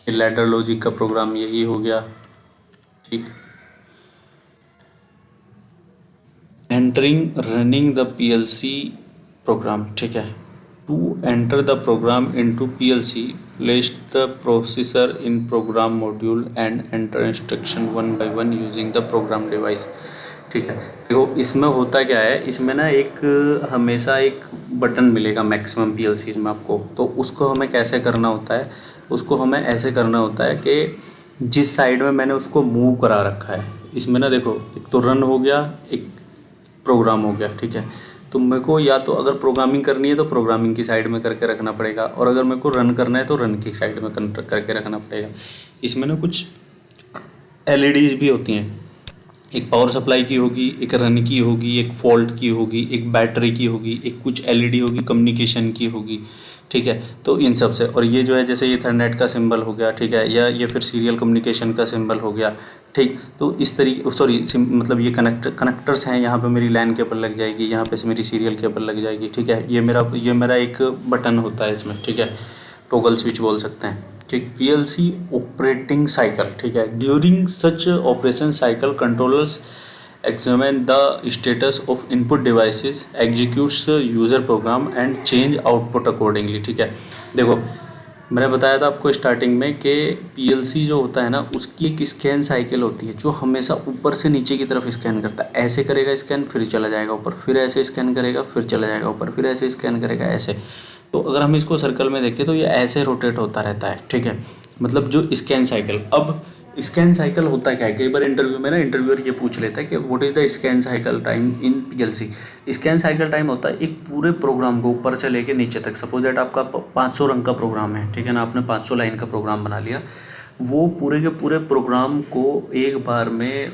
ये लैडर लॉजिक का प्रोग्राम यही हो गया, ठीक। Entering running the PLC program, ठीक है। To enter the program into PLC, place the processor in program module and enter instruction one by one using the program device, ठीक है। देखो इसमें होता क्या है, इसमें ना एक हमेशा एक बटन मिलेगा मैक्सिमम पीएलसीज में आपको, तो उसको हमें कैसे करना होता है, उसको हमें ऐसे करना होता है कि जिस साइड में मैंने उसको मूव करा रखा है, इसमें ना देखो एक तो रन हो गया, एक प्रोग्राम हो गया, ठीक है। तो मेरे को या तो अगर प्रोग्रामिंग करनी है तो प्रोग्रामिंग की साइड में करके रखना पड़ेगा, और अगर मेरे को रन करना है तो रन की साइड में करके रखना पड़ेगा। इसमें ना कुछ एलईडीज भी होती हैं, एक पावर सप्लाई की होगी, एक रन की होगी, एक फॉल्ट की होगी, एक बैटरी की होगी, एक कुछ एलईडी होगी कम्युनिकेशन की होगी, ठीक है। तो इन सब से, और ये जो है जैसे ये ईथरनेट का सिंबल हो गया, ठीक है, या ये फिर सीरियल कम्युनिकेशन का सिंबल हो गया, ठीक। तो इस तरीके, सॉरी मतलब ये कनेक्टर्स हैं, यहाँ पे मेरी लैन केबल लग जाएगी, यहाँ पे से मेरी सीरियल केबल लग जाएगी, ठीक है। ये मेरा एक बटन होता है इसमें, ठीक है, टॉगल स्विच बोल सकते हैं, ठीक। पीएलसी ऑपरेटिंग साइकिल, ठीक है। During such operation cycle controllers examine the status of input devices, executes user program and change output accordingly, ठीक है। देखो मैंने बताया था आपको स्टार्टिंग में कि पीएलसी जो होता है ना, उसकी एक स्कैन साइकिल होती है जो हमेशा ऊपर से नीचे की तरफ स्कैन करता है। ऐसे करेगा स्कैन, फिर चला जाएगा ऊपर, फिर ऐसे स्कैन करेगा, फिर चला जाएगा ऊपर, फिर ऐसे स्कैन करेगा, ऐसे। तो अगर हम इसको सर्कल में देखें तो ये ऐसे रोटेट होता रहता है, ठीक है, मतलब जो स्कैन साइकिल। अब स्कैन साइकिल होता क्या है, कई बार इंटरव्यू में ना इंटरव्यूअर ये पूछ लेता है कि what is the scan cycle time in PLC. Scan cycle time होता है एक पूरे प्रोग्राम को ऊपर से लेके नीचे तक, सपोज दैट आपका 500 रंग का प्रोग्राम है, ठीक है ना, आपने 500 लाइन का प्रोग्राम बना लिया, वो पूरे के पूरे प्रोग्राम को एक बार में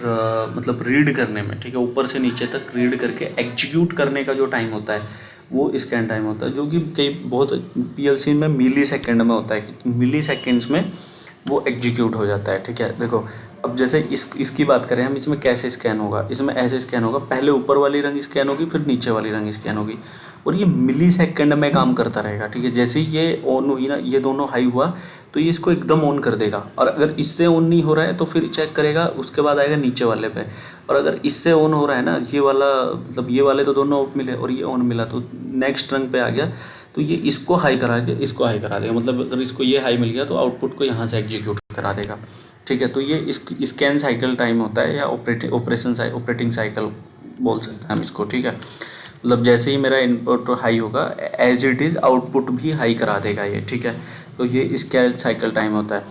मतलब रीड करने में, ठीक है, ऊपर से नीचे तक रीड करके एग्जीक्यूट करने का जो टाइम होता है वो स्कैन टाइम होता है, जो कि कई बहुत पीएलसी में मिली सेकेंड में होता है, कि मिली सेकेंड्स में वो एग्जीक्यूट हो जाता है, ठीक है। देखो अब जैसे इसकी बात करें हम, इसमें कैसे स्कैन होगा, इसमें ऐसे स्कैन होगा, पहले ऊपर वाली रंग स्कैन होगी, फिर नीचे वाली रंग स्कैन होगी, और ये मिली सेकेंड में काम करता रहेगा, ठीक है। जैसे ही ये ऑन हुई ना, ये दोनों हाई हुआ तो ये इसको एकदम ऑन कर देगा, और अगर इससे ऑन नहीं हो रहा है तो फिर चेक करेगा, उसके बाद आएगा नीचे वाले पे, और अगर इससे ऑन हो रहा है ना, ये वाला मतलब ये वाले तो दोनों ऑफ मिले और ये ऑन मिला, तो नेक्स्ट रंग पे आ गया, तो ये इसको हाई करा के इसको हाई करा देगा, मतलब अगर इसको ये हाई मिल गया तो आउटपुट को यहाँ से एग्जीक्यूट करा देगा, ठीक है। तो ये इस स्कैन साइकिल टाइम होता है, या ऑपरेटिंग साइकिल बोल सकते हैं हम इसको, ठीक है। मतलब जैसे ही मेरा इनपुट हाई होगा, एज इट इज़ आउटपुट भी हाई करा देगा ये, ठीक है। तो ये स्कैन साइकिल टाइम होता है।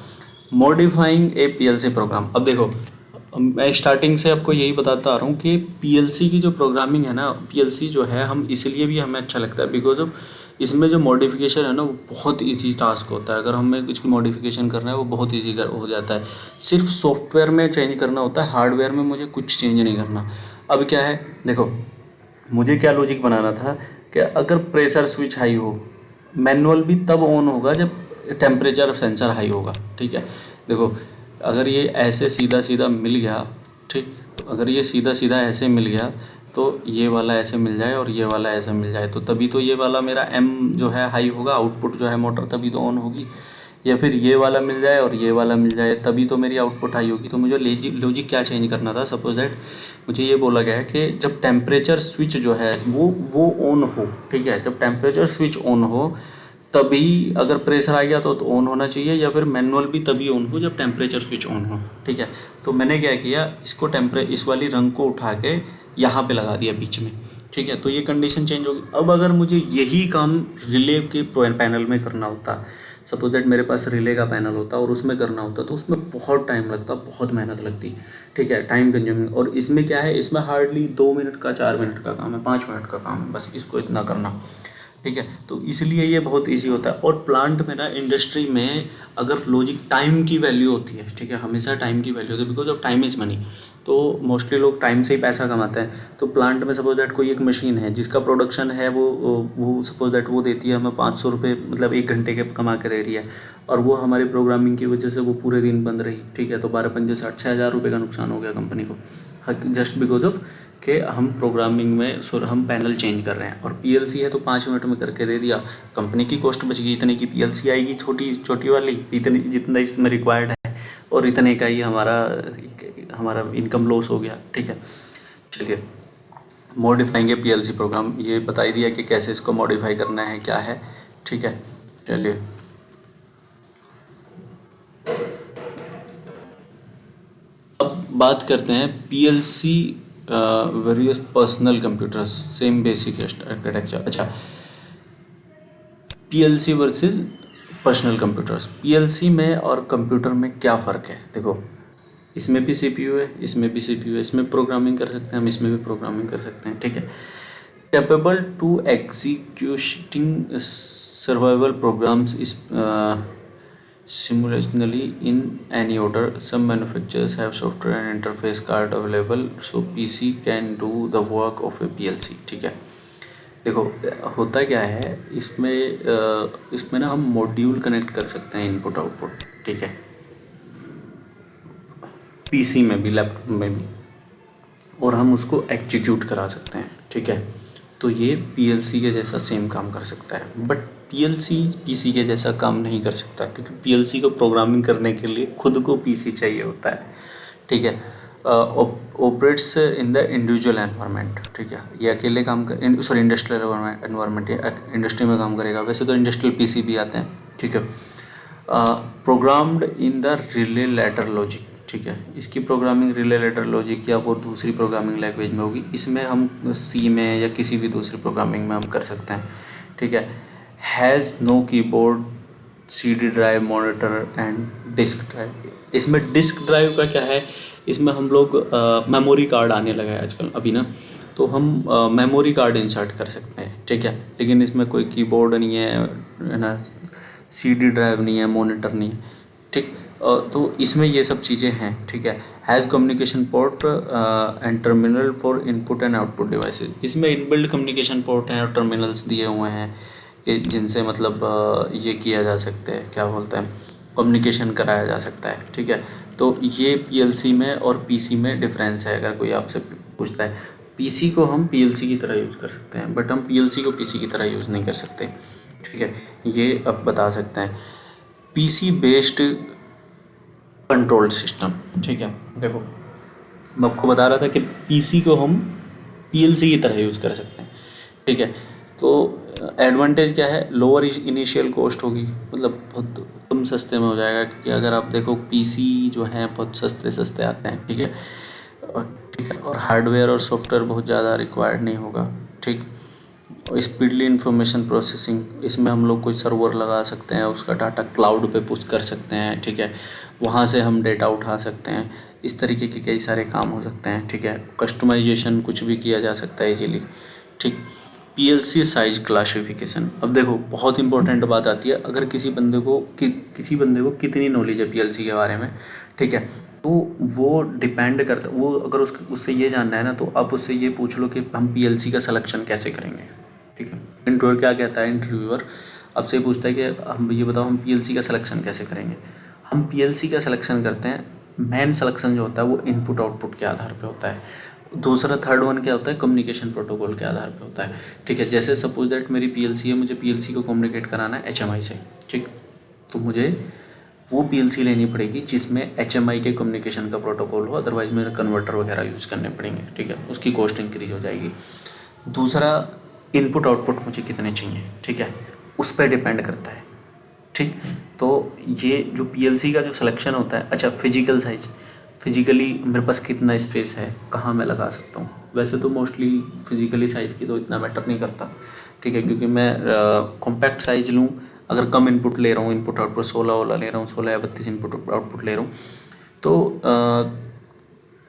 मॉडिफाइंग ए पीएलसी प्रोग्राम, अब देखो मैं स्टार्टिंग से आपको यही बताता आ रहा हूँ कि पीएलसी की जो प्रोग्रामिंग है ना, पीएलसी जो है हम इसलिए भी हमें अच्छा लगता है बिकॉज ऑफ इसमें जो मॉडिफिकेशन है ना वो बहुत इजी टास्क होता है। अगर हमें कुछ मॉडिफिकेशन करना है वो बहुत इजी हो जाता है। सिर्फ सॉफ्टवेयर में चेंज करना होता है, हार्डवेयर में मुझे कुछ चेंज नहीं करना। अब क्या है, देखो मुझे क्या लॉजिक बनाना था कि अगर प्रेशर स्विच हाई हो, मैनुअल भी तब ऑन होगा जब टेम्परेचर सेंसर हाई होगा, ठीक है। देखो अगर ये ऐसे सीधा सीधा मिल गया, ठीक, तो अगर ये सीधा सीधा ऐसे मिल गया तो ये वाला ऐसे मिल जाए और ये वाला ऐसे मिल जाए, तो तभी तो ये वाला मेरा एम जो है हाई होगा, आउटपुट जो है मोटर तभी तो ऑन होगी। या फिर ये वाला मिल जाए और ये वाला मिल जाए तभी तो मेरी आउटपुट हाई होगी। तो मुझे लॉजिक क्या चेंज करना था, सपोज दैट मुझे ये बोला गया है कि जब टेम्परेचर स्विच जो है वो ऑन हो, ठीक है, जब टेम्परेचर स्विच ऑन हो तभी, अगर प्रेशर आ गया तो ऑन होना चाहिए, या फिर मैनुअल भी तभी ऑन हो जब टेम्परेचर स्विच ऑन हो, ठीक है। तो मैंने क्या किया, इसको इस वाली रंग को उठा के यहाँ पे लगा दिया बीच में, ठीक है। तो ये कंडीशन चेंज होगी। अब अगर मुझे यही काम रिले के पैनल में करना होता, सपोज दैट मेरे पास रिले का पैनल होता और उसमें करना होता, तो उसमें बहुत टाइम लगता, बहुत मेहनत लगती, ठीक है, टाइम कंज्यूमिंग। और इसमें क्या है, इसमें हार्डली 2 मिनट का 4 मिनट का काम है, 5 मिनट का काम है, बस इसको इतना करना, ठीक है। तो इसलिए ये बहुत इजी होता है। और प्लांट में ना, इंडस्ट्री में अगर लॉजिक टाइम की वैल्यू होती है, ठीक है, हमेशा टाइम की वैल्यू होती है, because of time is money. तो मोस्टली लोग टाइम से ही पैसा कमाते हैं। तो प्लांट में सपोज दैट कोई एक मशीन है जिसका प्रोडक्शन है वो सपोज दैट वो देती है हमें 500 रुपये, मतलब 1 घंटे के कमा के दे रही है, और वो हमारी प्रोग्रामिंग की वजह से वो पूरे दिन बंद रही, ठीक है। तो 12 पंजे 60, 6,000 रुपये का नुकसान हो गया कंपनी को, जस्ट बिकॉज ऑफ कि हम प्रोग्रामिंग में हम पैनल चेंज कर रहे हैं। और पीएलसी है तो 5 मिनट में करके दे दिया, कंपनी की कॉस्ट बच गई, इतने की पीएलसी आएगी छोटी छोटी वाली, इतनी जितना इसमें रिक्वायर्ड है, और इतने का ही हमारा हमारा इनकम लॉस हो गया, ठीक है। चलिए मॉडिफाइंग पीएलसी प्रोग्राम, ये बता ही दिया कि कैसे इसको मॉडिफाई करना है, क्या है, ठीक है। चलिए अब बात करते हैं PLC various personal computers same basic architecture. अच्छा, PLC versus personal computers, PLC में और कंप्यूटर में क्या फ़र्क है। देखो इसमें भी सीपीयू है, इसमें भी सीपीयू है, इसमें प्रोग्रामिंग कर सकते हैं हम, इसमें भी प्रोग्रामिंग कर सकते हैं, ठीक है। Capable to executing several programs is simultaneously in any order. Some manufacturers have software and interface card available so PC can do the work of a PLC, ठीक है। देखो होता क्या है इसमें ना हम मॉड्यूल कनेक्ट कर सकते हैं, इनपुट आउटपुट, ठीक है, पीसी में भी लैपटॉप में भी, और हम उसको एग्जीक्यूट करा सकते हैं, ठीक है। तो ये पीएलसी के जैसा सेम काम कर सकता है, बट पीएलसी पीसी के जैसा काम नहीं कर सकता, क्योंकि पीएलसी को प्रोग्रामिंग करने के लिए खुद को पीसी चाहिए होता है, ठीक है। Operates in the individual environment, ठीक है, ये अकेले काम कर, सॉरी इंडस्ट्रियल एनवायरनमेंट, ये इंडस्ट्री में काम करेगा। वैसे तो इंडस्ट्रियल पीसी भी आते हैं, ठीक है। Programmed in the relay ladder logic, ठीक है, इसकी प्रोग्रामिंग रिले लैडर लॉजिक या वो दूसरी प्रोग्रामिंग लैंग्वेज में होगी, इसमें हम सी में या किसी भी दूसरी प्रोग्रामिंग में हम कर सकते हैं, ठीक है। Has no keyboard, CD drive, monitor and disk drive. इसमें डिस्क ड्राइव का क्या है, इसमें हम लोग मेमोरी कार्ड आने लगा है आजकल अभी ना, तो हम मेमोरी कार्ड इंसर्ट कर सकते हैं, ठीक है। लेकिन इसमें कोई कीबोर्ड नहीं है ना, CD ड्राइव नहीं है, मॉनिटर नहीं है, ठीक। तो इसमें ये सब चीज़ें हैं, ठीक है। Has communication port and terminal for input and output devices, इसमें इनबिल्ड कम्युनिकेशन पोर्ट हैं और टर्मिनल्स दिए हुए हैं कि जिनसे मतलब ये किया जा सकता है, क्या बोलते हैं, कम्युनिकेशन कराया जा सकता है, ठीक है। तो ये पीएलसी में और पीसी में डिफरेंस है। अगर कोई आपसे पूछता है, पीसी को हम पीएलसी की तरह यूज़ कर सकते हैं, बट हम पीएलसी को पीसी की तरह यूज़ नहीं कर सकते, ठीक है, ये अब बता सकते हैं। पीसी बेस्ड कंट्रोल सिस्टम, ठीक है। देखो मैं आपको बता रहा था कि पीसी को हम पीएलसी की तरह यूज़ कर सकते हैं, ठीक है। तो एडवांटेज क्या है, लोअर इनिशियल कॉस्ट होगी, मतलब बहुत कम सस्ते में हो जाएगा, क्योंकि अगर आप देखो पीसी जो है बहुत सस्ते सस्ते आते हैं, ठीक है, ठीक है, और हार्डवेयर और सॉफ्टवेयर बहुत ज़्यादा रिक्वायर्ड नहीं होगा, ठीक। स्पीडली इंफॉर्मेशन प्रोसेसिंग, इसमें हम लोग कोई सर्वर लगा सकते हैं, उसका डाटा क्लाउड पे पुश कर सकते हैं, ठीक है, वहाँ से हम डेटा उठा सकते हैं, इस तरीके के कई सारे काम हो सकते हैं, ठीक है। कस्टमाइजेशन कुछ भी किया जा सकता है इजीली, ठीक। पीएलसी साइज क्लासिफिकेशन, अब देखो बहुत इंपॉर्टेंट बात आती है, अगर किसी बंदे को कितनी नॉलेज है पीएलसी के बारे में, ठीक है, तो वो डिपेंड करता, वो अगर उससे ये जानना है ना, तो आप उससे ये पूछ लो कि हम पीएलसी का सिलेक्शन कैसे करेंगे, ठीक है। इंटरव्यूअर क्या कहता है, इंटरव्यूअर आपसे ये पूछता है कि हम ये बताओ हम पीएलसी का सिलेक्शन कैसे करेंगे। हम पीएलसी का सिलेक्शन करते हैं, मेन सिलेक्शन जो होता है वो इनपुट आउटपुट के आधार पे होता है। दूसरा थर्ड वन क्या होता है, कम्युनिकेशन प्रोटोकॉल के आधार पे होता है, ठीक है। जैसे सपोज दैट मेरी पीएलसी है, मुझे पीएलसी को कम्युनिकेट कराना है एचएमआई से, ठीक, तो मुझे वो पीएलसी लेनी पड़ेगी जिसमें एचएमआई के कम्युनिकेशन का प्रोटोकॉल हो, अदरवाइज मेरे कन्वर्टर वगैरह यूज़ करने पड़ेंगे, ठीक है, उसकी कॉस्ट इंक्रीज हो जाएगी। दूसरा इनपुट आउटपुट मुझे कितने चाहिए, ठीक है, उस पर डिपेंड करता है, ठीक। तो ये जो पीएलसी का जो सिलेक्शन होता है, अच्छा फिजिकल साइज, फिजिकली मेरे पास कितना स्पेस है, कहाँ मैं लगा सकता हूँ। वैसे तो मोस्टली फिजिकली साइज़ की तो इतना मैटर नहीं करता, ठीक है, क्योंकि मैं कॉम्पैक्ट साइज़ लूँ, अगर कम इनपुट ले रहा हूँ, इनपुट आउटपुट 16 वाला ले रहा हूँ, 16 या 32 इनपुट आउटपुट ले रहा हूँ, तो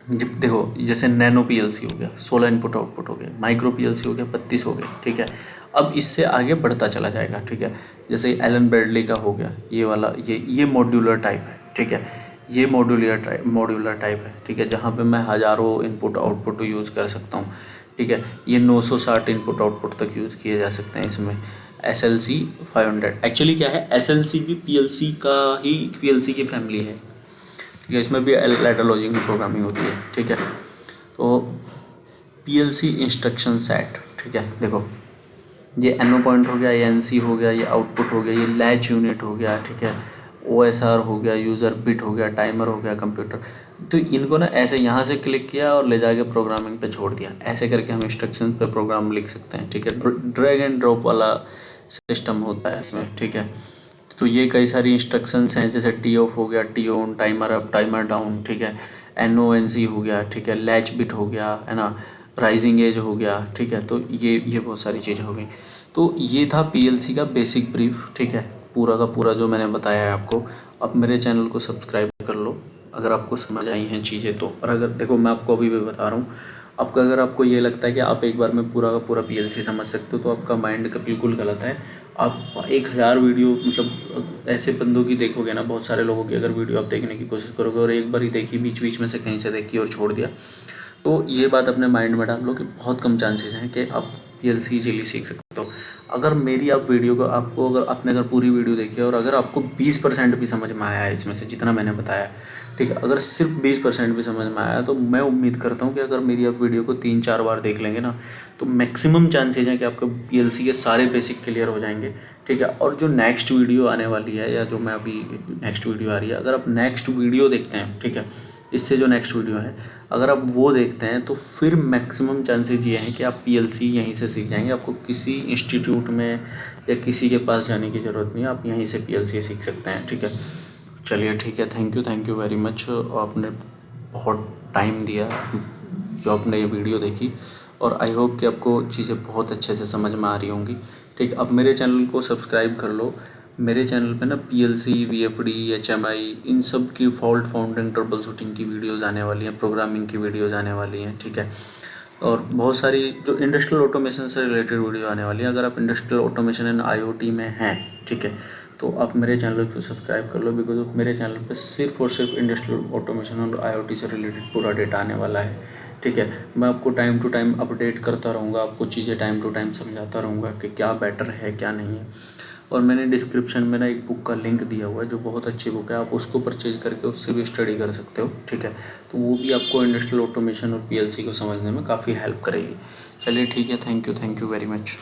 देखो जैसे नैनो पीएलसी हो गया 16 इनपुट आउटपुट हो गया, माइक्रो पीएलसी हो गया 32 हो गया, ठीक है। अब इससे आगे बढ़ता चला जाएगा, ठीक है। जैसे एलन ब्रैडली का हो गया ये वाला, ये मॉड्यूलर टाइप है, ठीक है, ये मॉड्यूलर टाइप है, ठीक है, जहाँ पे मैं हज़ारों इनपुट आउटपुट यूज़ कर सकता हूँ, ठीक है। ये 960 इनपुट आउटपुट तक यूज़ किए जा सकते हैं इसमें। SLC 500 एक्चुअली क्या है, SLC भी पीएलसी की फैमिली है, ठीक है, इसमें भी लैडर लॉजिक में प्रोग्रामिंग होती है, ठीक है। तो पीएलसी इंस्ट्रक्शन सेट, ठीक है, देखो ये एनो पॉइंट हो गया, ये एनसी हो गया, ये आउटपुट हो गया, ये लैच यूनिट हो गया, ठीक है, OSR हो गया, यूज़र बिट हो गया, टाइमर हो गया, कंप्यूटर। तो इनको ना ऐसे यहाँ से क्लिक किया और ले जाके प्रोग्रामिंग पे छोड़ दिया, ऐसे करके हम इंस्ट्रक्शंस पे प्रोग्राम लिख सकते हैं, ठीक है। ड्रैग एंड ड्रॉप वाला सिस्टम होता है इसमें, ठीक है। तो ये कई सारी इंस्ट्रक्शंस हैं, जैसे टी ऑफ हो गया, T on, timer up, timer down, ठीक है। एन ओ एन सी हो गया, ठीक है। लैच बिट हो गया, है ना। राइजिंग एज हो गया, ठीक है। तो ये बहुत सारी चीज़ें हो गई। तो ये था पीएलसी का बेसिक ब्रीफ, ठीक है, पूरा का पूरा जो मैंने बताया है आपको। अब मेरे चैनल को सब्सक्राइब कर लो अगर आपको समझ आई हैं चीज़ें तो। और अगर देखो, मैं आपको अभी भी बता रहा हूँ, आपका अगर आपको ये लगता है कि आप एक बार में पूरा का पूरा पीएलसी समझ सकते हो, तो आपका माइंड का बिल्कुल गलत है। आप 1000 वीडियो, मतलब ऐसे बंदों की देखोगे ना, बहुत सारे लोगों की अगर वीडियो आप देखने की कोशिश करोगे और एक बार ही देखी, बीच बीच में से कहीं से देखी और छोड़ दिया, तो ये बात अपने माइंड में डाल लो कि बहुत कम चांसेस हैं कि आप पीएलसी इजीली सीख सकते हो। अगर मेरी आप वीडियो को, आपको अगर आपने अगर पूरी वीडियो देखी है और अगर आपको 20% भी समझ में आया है इसमें से जितना मैंने बताया, ठीक है, अगर सिर्फ 20% भी समझ में आया, तो मैं उम्मीद करता हूँ कि अगर मेरी आप वीडियो को 3-4 बार देख लेंगे ना, तो मैक्सिमम चांसेज हैं कि आपके पीएलसी के सारे बेसिक क्लियर हो जाएंगे, ठीक है। और जो नेक्स्ट वीडियो आने वाली है, या जो मैं अभी नेक्स्ट वीडियो आ रही है, अगर आप नेक्स्ट वीडियो देखते हैं, ठीक है, इससे जो नेक्स्ट वीडियो है, अगर आप वो देखते हैं, तो फिर मैक्सिमम चांसेस ये हैं कि आप पीएलसी यहीं से सीख जाएंगे। आपको किसी इंस्टीट्यूट में या किसी के पास जाने की ज़रूरत नहीं है, आप यहीं से पीएलसी सीख सकते हैं, ठीक है। चलिए ठीक है, थैंक यू वेरी मच। आपने बहुत टाइम दिया जो आपने ये वीडियो देखी, और आई होप कि आपको चीज़ें बहुत अच्छे से समझ में आ रही होंगी, ठीक। अब मेरे चैनल को सब्सक्राइब कर लो। मेरे चैनल पे ना पीएलसी, वीएफडी, एचएमआई, इन सब की फॉल्ट फाउंडिंग, ट्रबल शूटिंग की वीडियोज़ आने वाली हैं, प्रोग्रामिंग की वीडियोज़ आने वाली हैं, ठीक है। और बहुत सारी जो इंडस्ट्रियल ऑटोमेशन से रिलेटेड वीडियो आने वाली है। अगर आप इंडस्ट्रियल ऑटोमेशन एंड आईओटी में हैं, ठीक है, तो आप मेरे चैनल को सब्सक्राइब कर लो, बिकॉज मेरे चैनल पे सिर्फ और सिर्फ इंडस्ट्रियल ऑटोमेशन और आईओटी से रिलेटेड पूरा डेटा आने वाला है, ठीक है। मैं आपको टाइम टू टाइम अपडेट करता रहूँगा, आपको चीज़ें टाइम टू टाइम समझाता रहूँगा कि क्या बेटर है क्या नहीं है। और मैंने डिस्क्रिप्शन में ना एक बुक का लिंक दिया हुआ है जो बहुत अच्छी बुक है, आप उसको परचेज करके उससे भी स्टडी कर सकते हो, ठीक है। तो वो भी आपको इंडस्ट्रियल ऑटोमेशन और पीएलसी को समझने में काफ़ी हेल्प करेगी। चलिए ठीक है, थैंक यू वेरी मच।